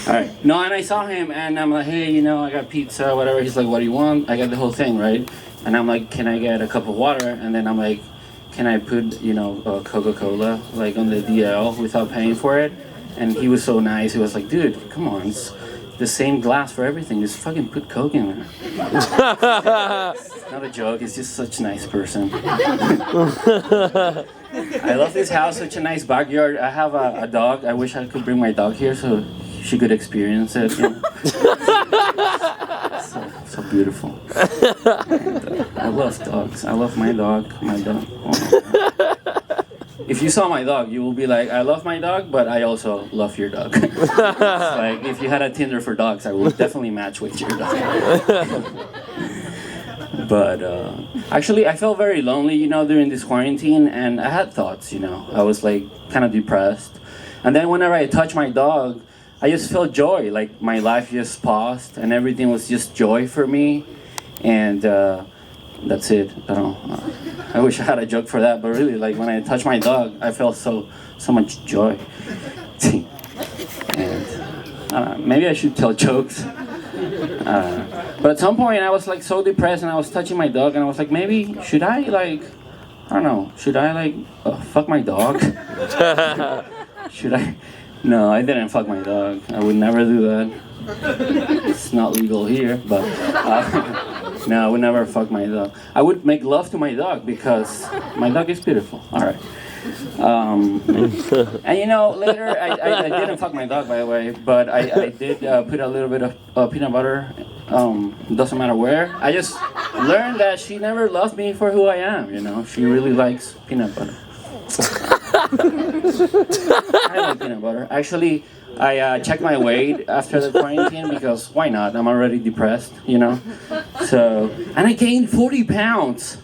Alright, no, and I saw him, and I'm like, hey, you know, I got pizza, whatever. He's like, what do you want? I got the whole thing, right? And I'm like, can I get a cup of water? And then I'm like, can I put, you know, Coca-Cola, like, on the DL without paying for it? And he was so nice. He was like, dude, come on, it's the same glass for everything. Just fucking put Coke in there. It's not a joke. He's just such a nice person. I love this house. Such a nice backyard. I have a dog. I wish I could bring my dog here so she could experience it. You know? so beautiful. And, I love dogs. I love my dog. My dog. Oh. If you saw my dog, you will be like, I love my dog, but I also love your dog. It's like, if you had a Tinder for dogs, I would definitely match with your dog. But actually, I felt very lonely, you know, during this quarantine, and I had thoughts, you know. I was like kind of depressed. And then whenever I touched my dog, I just felt joy, like my life just paused, and everything was just joy for me. And that's it. I don't know. I wish I had a joke for that, but really, like when I touched my dog, I felt so much joy. And maybe I should tell jokes. But at some point, I was like so depressed, and I was touching my dog, and I was like, maybe should I like, I don't know, should I like fuck my dog? Should I? No, I didn't fuck my dog. I would never do that. It's not legal here, but no, I would never fuck my dog. I would make love to my dog because my dog is beautiful. All right. And you know, later, I didn't fuck my dog, by the way, but I did put a little bit of peanut butter, doesn't matter where. I just learned that she never loved me for who I am, you know. She really likes peanut butter. I like peanut butter. Actually, I checked my weight after the quarantine because why not? I'm already depressed, you know. So, and I gained 40 pounds.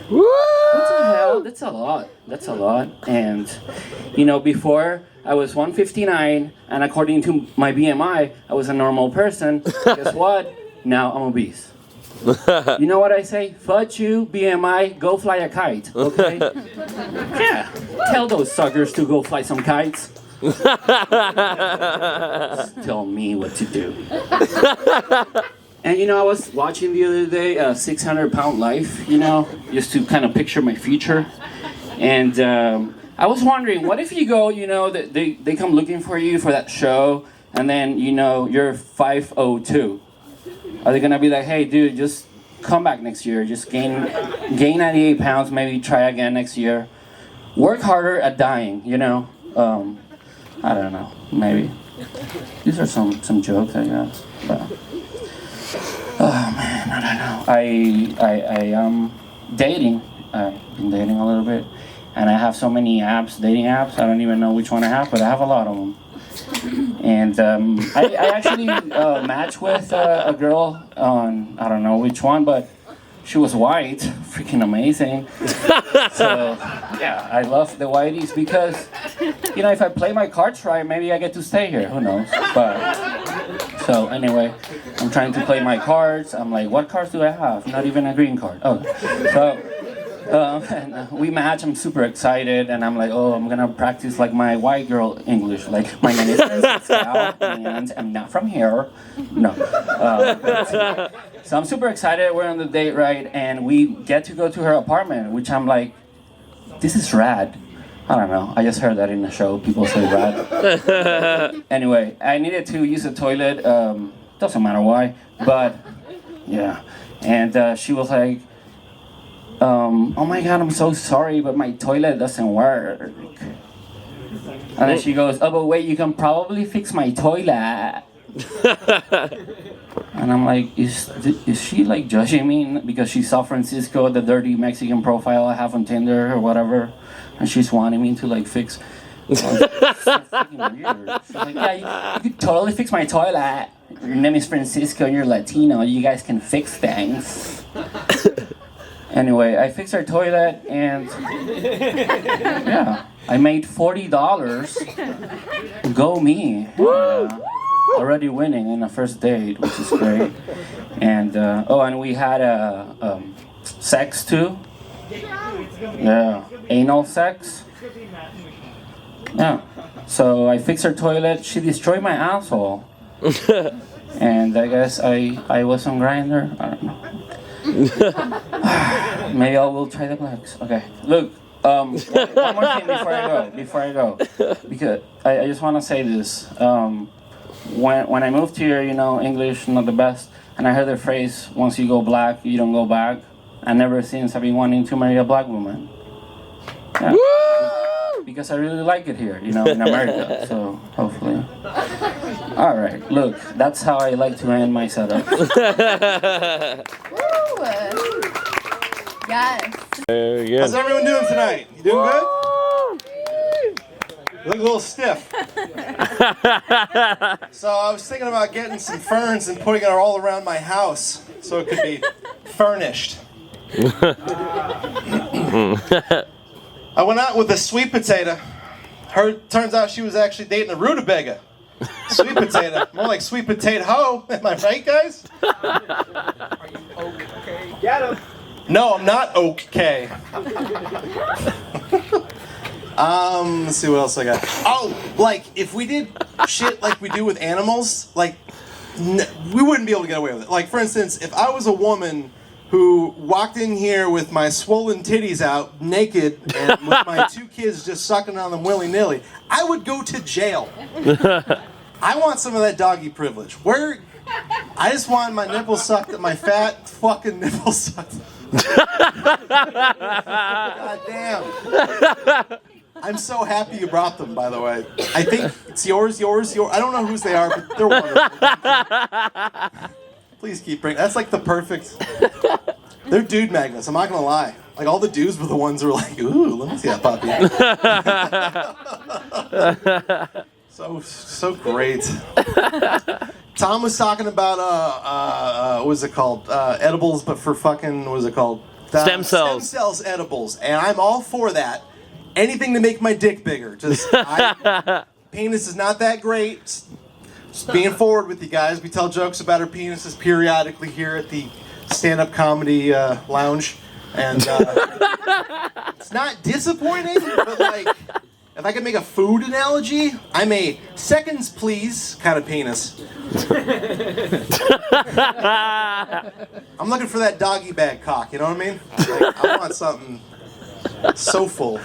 What the hell? That's a lot. That's a lot. And, you know, before I was 159, and according to my BMI, I was a normal person. Guess what? Now I'm obese. You know what I say? Fuck you, BMI, go fly a kite, okay? Yeah, tell those suckers to go fly some kites. Tell me what to do. And you know, I was watching the other day 600 Pound Life, you know, just to kind of picture my future. And I was wondering, what if you go, you know, they come looking for you for that show, and then, you know, you're 5'02". Are they gonna be like, hey dude, just come back next year, just gain 98 pounds, maybe try again next year. Work harder at dying, you know? I don't know, maybe. These are some jokes, I guess. But, oh man, I don't know. I am dating. I've been dating a little bit. And I have so many apps, dating apps, I don't even know which one I have, but I have a lot of them. And I actually matched with a girl on, I don't know which one, but she was white, freaking amazing. So, yeah, I love the whiteys because, you know, if I play my cards right, maybe I get to stay here, who knows. But, so anyway, I'm trying to play my cards. I'm like, what cards do I have? Not even a green card. Oh, so. And we match, I'm super excited, and I'm like, oh, I'm gonna practice like my white girl English, like, my name is Francisco, and I'm not from here, no. So I'm super excited, we're on the date, right, and we get to go to her apartment, which I'm like, this is rad. I don't know, I just heard that in the show, people say rad. Anyway, I needed to use the toilet, doesn't matter why, but, yeah, and she was like, oh my god, I'm so sorry, but my toilet doesn't work. And then she goes, oh, but wait, you can probably fix my toilet. And I'm like, is she like judging me because she saw Francisco, the dirty Mexican profile I have on Tinder or whatever, and she's wanting me to like fix. It's so freaking weird. She's like, yeah, you could totally fix my toilet. Your name is Francisco and you're Latino, you guys can fix things. Anyway, I fixed her toilet and yeah, I made $40. Go me. Already winning in the first date, which is great. And and we had sex too. Yeah, anal sex. Yeah. So I fixed her toilet. She destroyed my asshole. And I guess I was on Grindr. I don't know. Maybe I will try the blacks. Okay. Look, one more thing before I go. Because I just want to say this. When I moved here, you know, English not the best, and I heard the phrase, once you go black, you don't go back. And ever since I've been wanting to marry a black woman. Yeah. Because I really like it here, you know, in America. So hopefully. All right, look, that's how I like to end my setup. Woo! Yes. Very good. How's everyone doing tonight? You doing good? You look a little stiff. So I was thinking about getting some ferns and putting it all around my house so it could be furnished. I went out with a sweet potato. Turns out she was actually dating a rutabaga. Sweet potato. More like sweet potato hoe. Am I right, guys? Are you okay? Get him. No, I'm not okay. Let's see what else I got. Oh, like, if we did shit like we do with animals, like, we wouldn't be able to get away with it. Like, for instance, if I was a woman who walked in here with my swollen titties out, naked, and with my 2 kids just sucking on them willy-nilly, I would go to jail. I want some of that doggy privilege. I just want my nipples sucked, my fat fucking nipples sucked. God damn. I'm so happy you brought them, by the way. I think it's yours. I don't know whose they are, but they're wonderful. Please keep bringing. That's like the perfect. They're dude magnets. I'm not gonna lie. Like all the dudes were the ones who were like, "Ooh, let me see that puppy." So great. Tom was talking about what was it called? Edibles, but for fucking what was it called? Stem cells. Stem cells edibles, and I'm all for that. Anything to make my dick bigger. Penis is not that great. Just being forward with you guys. We tell jokes about our penises periodically here at the stand-up comedy lounge, and it's not disappointing, but like, if I could make a food analogy, I'm a seconds please kind of penis. I'm looking for that doggy bag cock, you know what I mean? Like, I want something so full.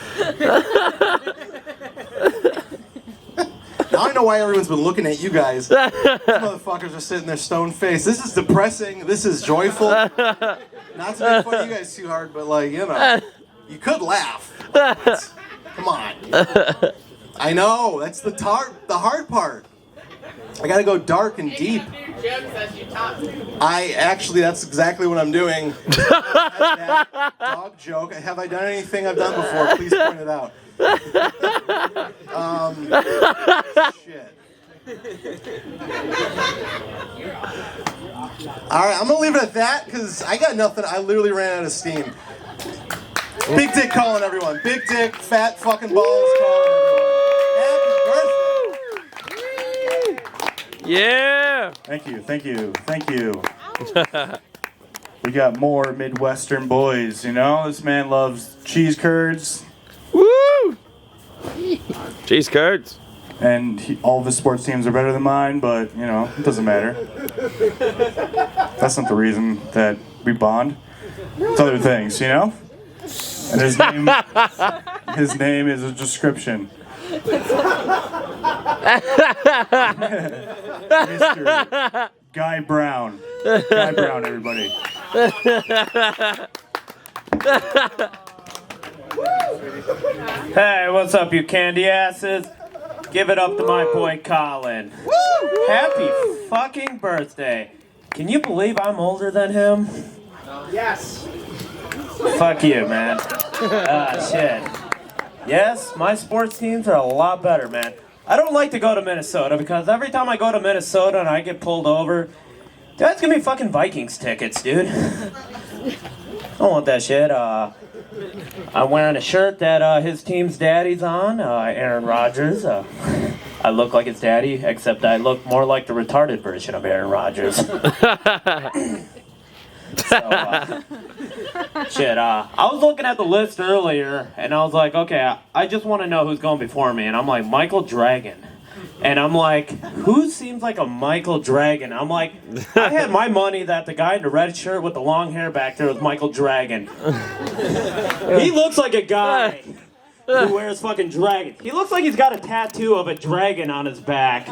Now I know why everyone's been looking at you guys. These motherfuckers are sitting there stone-faced. This is depressing. This is joyful. Not to make fun of you guys too hard, but like, you know, you could laugh. Come on. I know. That's the hard part. I gotta go dark and deep. That's exactly what I'm doing. That dog joke. Have I done anything I've done before? Please point it out. Shit. Alright, I'm gonna leave it at that because I got nothing. I literally ran out of steam. Big dick Colin, everyone. Big dick, fat fucking balls Colin, everyone. Happy birthday! Yeah! Thank you. We got more Midwestern boys, you know? This man loves cheese curds. Woo! Cheese curds. And all of his sports teams are better than mine, but, you know, it doesn't matter. That's not the reason that we bond. It's other things, you know? And his name is a description. Mr. Guy Brown. Guy Brown, everybody. Hey, what's up, you candy asses? Give it up to my boy Colin. Woo! Happy fucking birthday. Can you believe I'm older than him? Yes. Fuck you, man. Shit. Yes, my sports teams are a lot better, man. I don't like to go to Minnesota because every time I go to Minnesota and I get pulled over, that's gonna be fucking Vikings tickets, dude. don't want that shit. I'm wearing a shirt that his team's daddy's on, Aaron Rodgers. I look like his daddy, except I look more like the retarded version of Aaron Rodgers. Shit, I was looking at the list earlier, and I was like, okay, I just want to know who's going before me. And I'm like, Michael Dragon. And I'm like, who seems like a Michael Dragon? I'm like, I had my money that the guy in the red shirt with the long hair back there was Michael Dragon. He looks like a guy who wears fucking dragon. He looks like he's got a tattoo of a dragon on his back.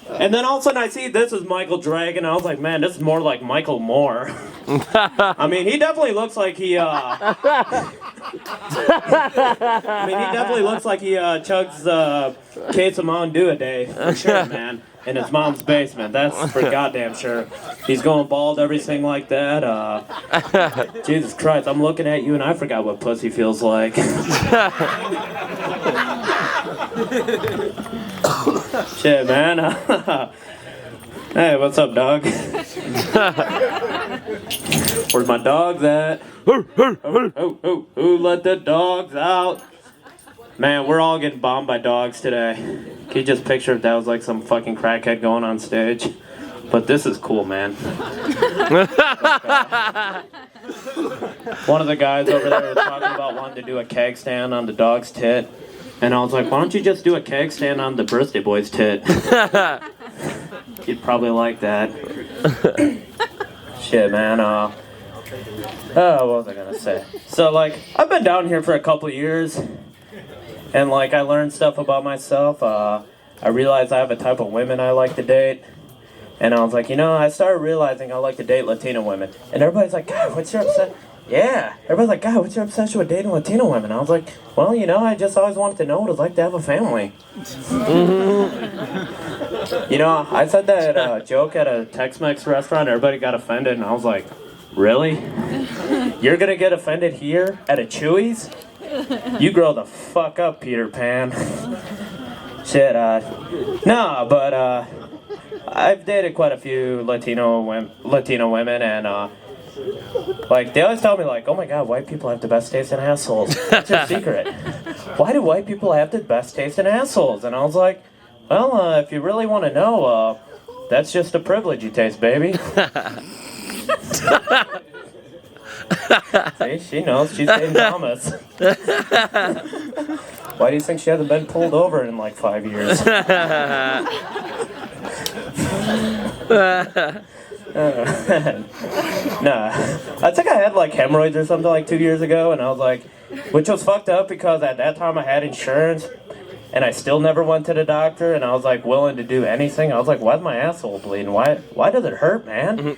And then all of a sudden I see this is Michael Dragon. I was like, man, this is more like Michael Moore. I mean, he definitely looks like he, chugs a case of Mountain Dew a day, for sure, man. In his mom's basement, that's for goddamn sure. He's going bald, everything like that. Jesus Christ, I'm looking at you and I forgot what pussy feels like. Shit, man. Hey, what's up, dog? Where's my dogs at? Who let the dogs out? Man, we're all getting bombed by dogs today. Can you just picture if that was like some fucking crackhead going on stage? But this is cool, man. One of the guys over there was talking about wanting to do a keg stand on the dog's tit. And I was like, why don't you just do a keg stand on the birthday boy's tit? You'd probably like that. Shit, man. What was I gonna say? So, like, I've been down here for a couple years. And, like, I learned stuff about myself. I realized I have a type of women I like to date. And I was like, you know, I started realizing I like to date Latino women. And everybody's like, God, what's your obsession? Yeah. Everybody's like, God, what's your obsession with dating Latino women? I was like, well, you know, I just always wanted to know what it's like to have a family. You know, I said that joke at a Tex-Mex restaurant. Everybody got offended. And I was like, really? You're going to get offended here at a Chewy's? You grow the fuck up, Peter Pan. Shit, no, but, I've dated quite a few Latino women, and, like, they always tell me, like, oh my god, white people have the best taste in assholes. What's your secret? Why do white people have the best taste in assholes? And I was like, well, if you really want to know, that's just a privilege you taste, baby. See, she knows. She's dating Thomas. Why do you think she hasn't been pulled over in like 5 years? Nah, I think I had like hemorrhoids or something like 2 years ago, and I was like, which was fucked up because at that time I had insurance, and I still never went to the doctor, and I was like willing to do anything. I was like, why's my asshole bleeding? Why does it hurt, man? And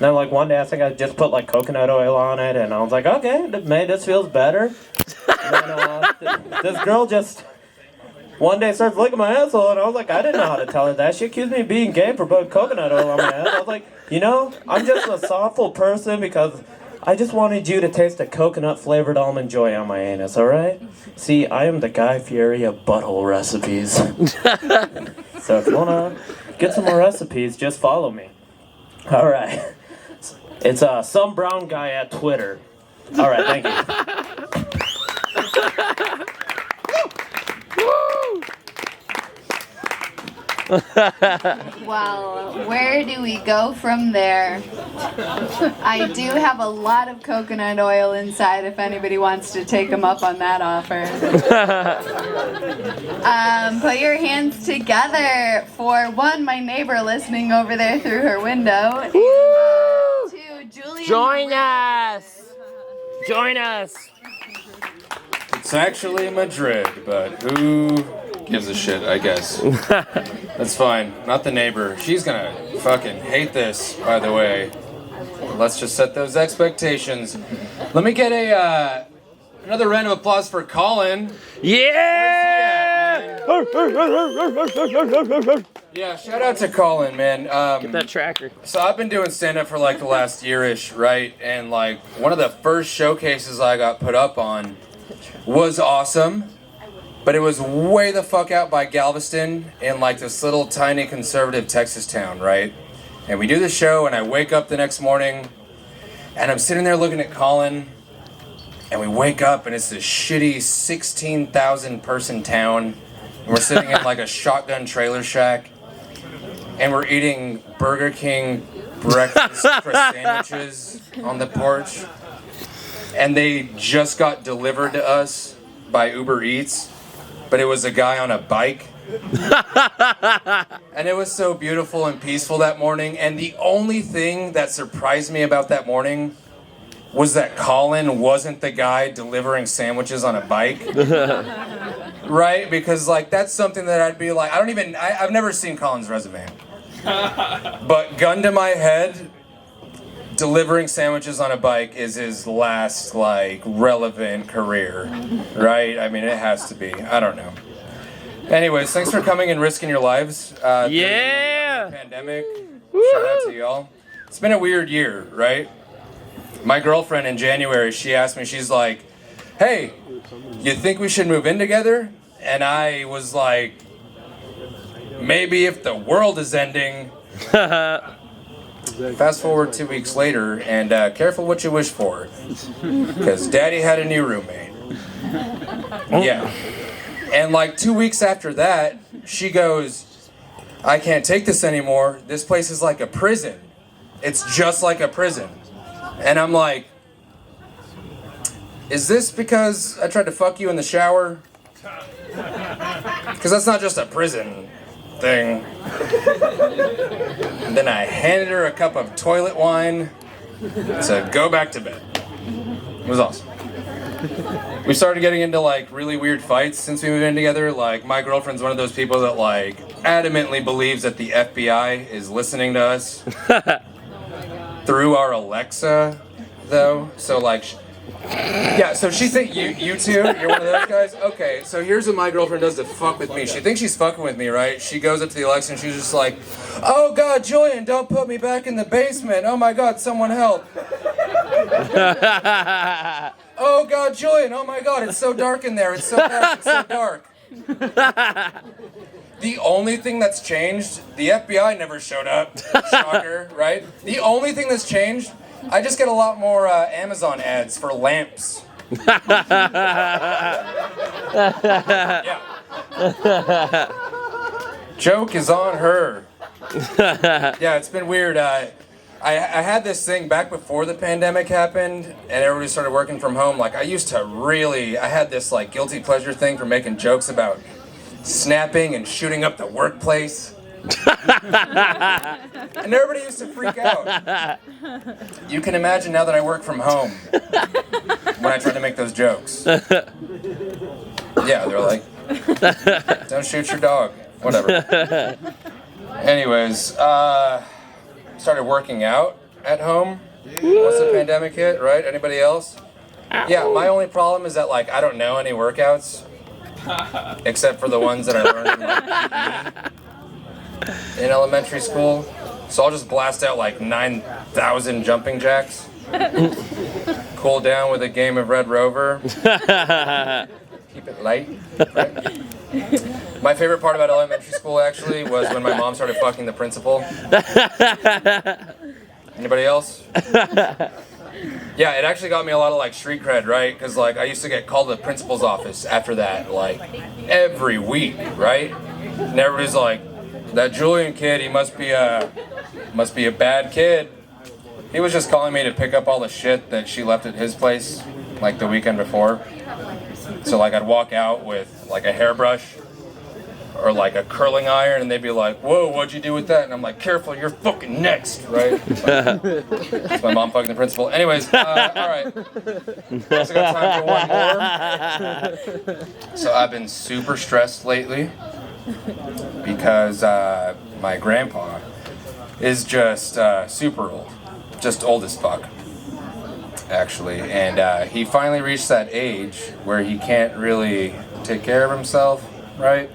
then like one day I think I just put like coconut oil on it, and I was like, okay, maybe this feels better. And then this girl just one day starts licking my asshole, and I was like, I didn't know how to tell her that. She accused me of being gay for putting coconut oil on my ass. I was like, you know, I'm just a thoughtful person because I just wanted you to taste a coconut-flavored almond joy on my anus, alright? See, I am the Guy Fieri of butthole recipes. So if you want to get some more recipes, just follow me. Alright. It's some brown guy at Twitter. Alright, thank you. Well, where do we go from there? I do have a lot of coconut oil inside if anybody wants to take them up on that offer. Put your hands together for one, my neighbor listening over there through her window. And two, Julian. Join us! Join us! It's actually Madrid, but who gives a shit, I guess. That's fine. Not the neighbor. She's gonna fucking hate this, by the way. Let's just set those expectations. Let me get another round of applause for Colin. Yeah! Yeah, shout out to Colin, man. Get that tracker. So I've been doing stand-up for like the last year-ish, right? And like one of the first showcases I got put up on was awesome. But it was way the fuck out by Galveston in like this little tiny conservative Texas town, right? And we do the show and I wake up the next morning And I'm sitting there looking at Colin, and we wake up, and it's this shitty 16,000 person town. And we're sitting in like a shotgun trailer shack, and we're eating Burger King breakfast crust sandwiches on the porch. And they just got delivered to us by Uber Eats, but it was a guy on a bike. And it was so beautiful and peaceful that morning. And the only thing that surprised me about that morning was that Colin wasn't the guy delivering sandwiches on a bike. Right? Because like that's something that I'd be like, I've never seen Colin's resume. But gun to my head, delivering sandwiches on a bike is his last like relevant career. Right? I mean, it has to be. I don't know. Anyways, thanks for coming and risking your lives. Yeah! The pandemic. Shout out to y'all. It's been a weird year, right? My girlfriend in January, she asked me, she's like, hey, you think we should move in together? And I was like, maybe if the world is ending. Fast forward 2 weeks later, and careful what you wish for, because Daddy had a new roommate. Yeah. And like 2 weeks after that, she goes, I can't take this anymore. This place is like a prison. It's just like a prison. And I'm like, is this because I tried to fuck you in the shower? Because that's not just a prison thing. And then I handed her a cup of toilet wine and said, go back to bed. It was awesome. We started getting into like really weird fights since we moved in together. Like my girlfriend's one of those people that like adamantly believes that the FBI is listening to us through our Alexa, though. So like, yeah. So she thinks you too. You're one of those guys. Okay. So here's what my girlfriend does to fuck with me. She thinks she's fucking with me, right? She goes up to the Alexa and she's just like, "Oh God, Julian, don't put me back in the basement. Oh my God, someone help." Oh God, Julian, oh my God, it's so dark in there. It's so dark, it's so dark. The only thing that's changed, the FBI never showed up. Shocker, right? The only thing that's changed, I just get a lot more Amazon ads for lamps. Yeah. Joke is on her. Yeah, it's been weird. I had this thing back before the pandemic happened and everybody started working from home. Like I had this like guilty pleasure thing for making jokes about snapping and shooting up the workplace. And everybody used to freak out. You can imagine now that I work from home when I try to make those jokes. Yeah, they're like, don't shoot your dog. Whatever. Anyways, started working out at home once the pandemic hit, right? Anybody else? Yeah, my only problem is that like I don't know any workouts except for the ones that I learned in elementary school. So I'll just blast out like 9,000 jumping jacks. Cool down with a game of Red Rover. Keep it light. Right? My favorite part about elementary school actually was when my mom started fucking the principal. Anybody else? Yeah, it actually got me a lot of like street cred, right? Because like I used to get called to the principal's office after that, like every week, right? And everybody's like, that Julian kid, he must be a bad kid. He was just calling me to pick up all the shit that she left at his place like the weekend before. So like I'd walk out with like a hairbrush or like a curling iron and they'd be like, whoa, what'd you do with that? And I'm like, careful, you're fucking next, right? That's my mom fucking the principal. Anyways, all right. Also got time for one more. So I've been super stressed lately because my grandpa is just super old. Just old as fuck. Actually, and he finally reached that age where he can't really take care of himself, right?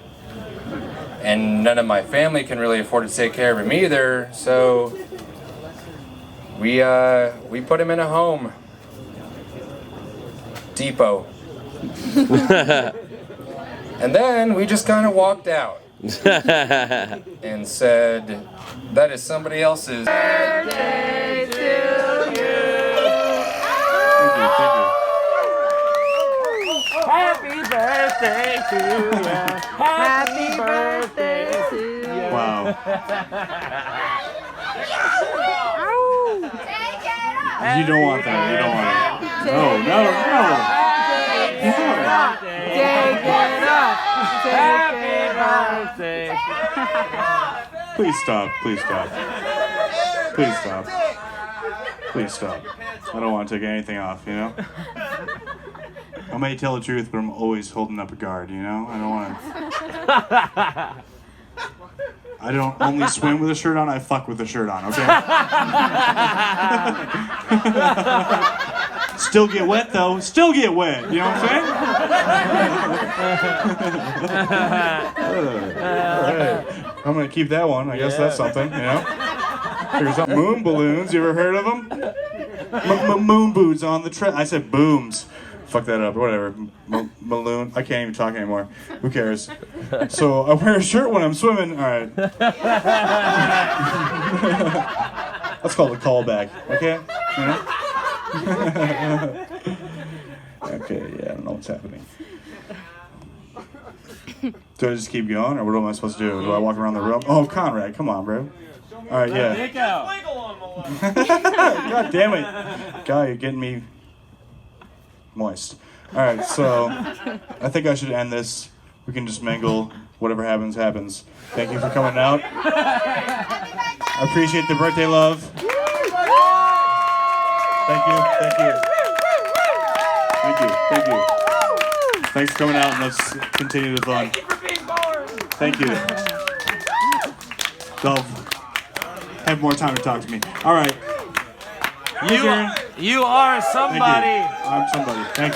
And none of my family can really afford to take care of him either, so we put him in a home depot. And then we just kind of walked out and said, that is somebody else's birthday to you. birthday to you. Happy birthday to you. Wow. You don't want that. You don't want it. No, no, no. Take it up. Happy birthday. Please stop. Please stop. Please stop. Please stop. I don't want to take anything off, you know? I may tell the truth, but I'm always holding up a guard, you know? I don't want to... I don't only swim with a shirt on, I fuck with a shirt on, okay? Still get wet, though. Still get wet, you know what I'm saying? I'm gonna keep that one. I guess that's something, you know? Figure something. Moon balloons, you ever heard of them? Moon boots on the trail. I said booms. Fuck that up, whatever. Balloon. I can't even talk anymore. Who cares? So I wear a shirt when I'm swimming. All right. That's called a callback. Okay. You know? Okay. Yeah. I don't know what's happening. Do I just keep going, or what am I supposed to do? Do I walk around the room? Oh, Conrad, come on, bro. All right. Yeah. God damn it, guy, you're getting me moist. All right, so I think I should end this. We can just mingle. Whatever happens, happens. Thank you for coming out. I appreciate the birthday love. Thank you, thank you. Thank you, thank you. Thanks for coming out, and let's continue the fun. Thank you. They'll have more time to talk to me. All right. You are somebody. Thank you. I'm somebody. Thank you.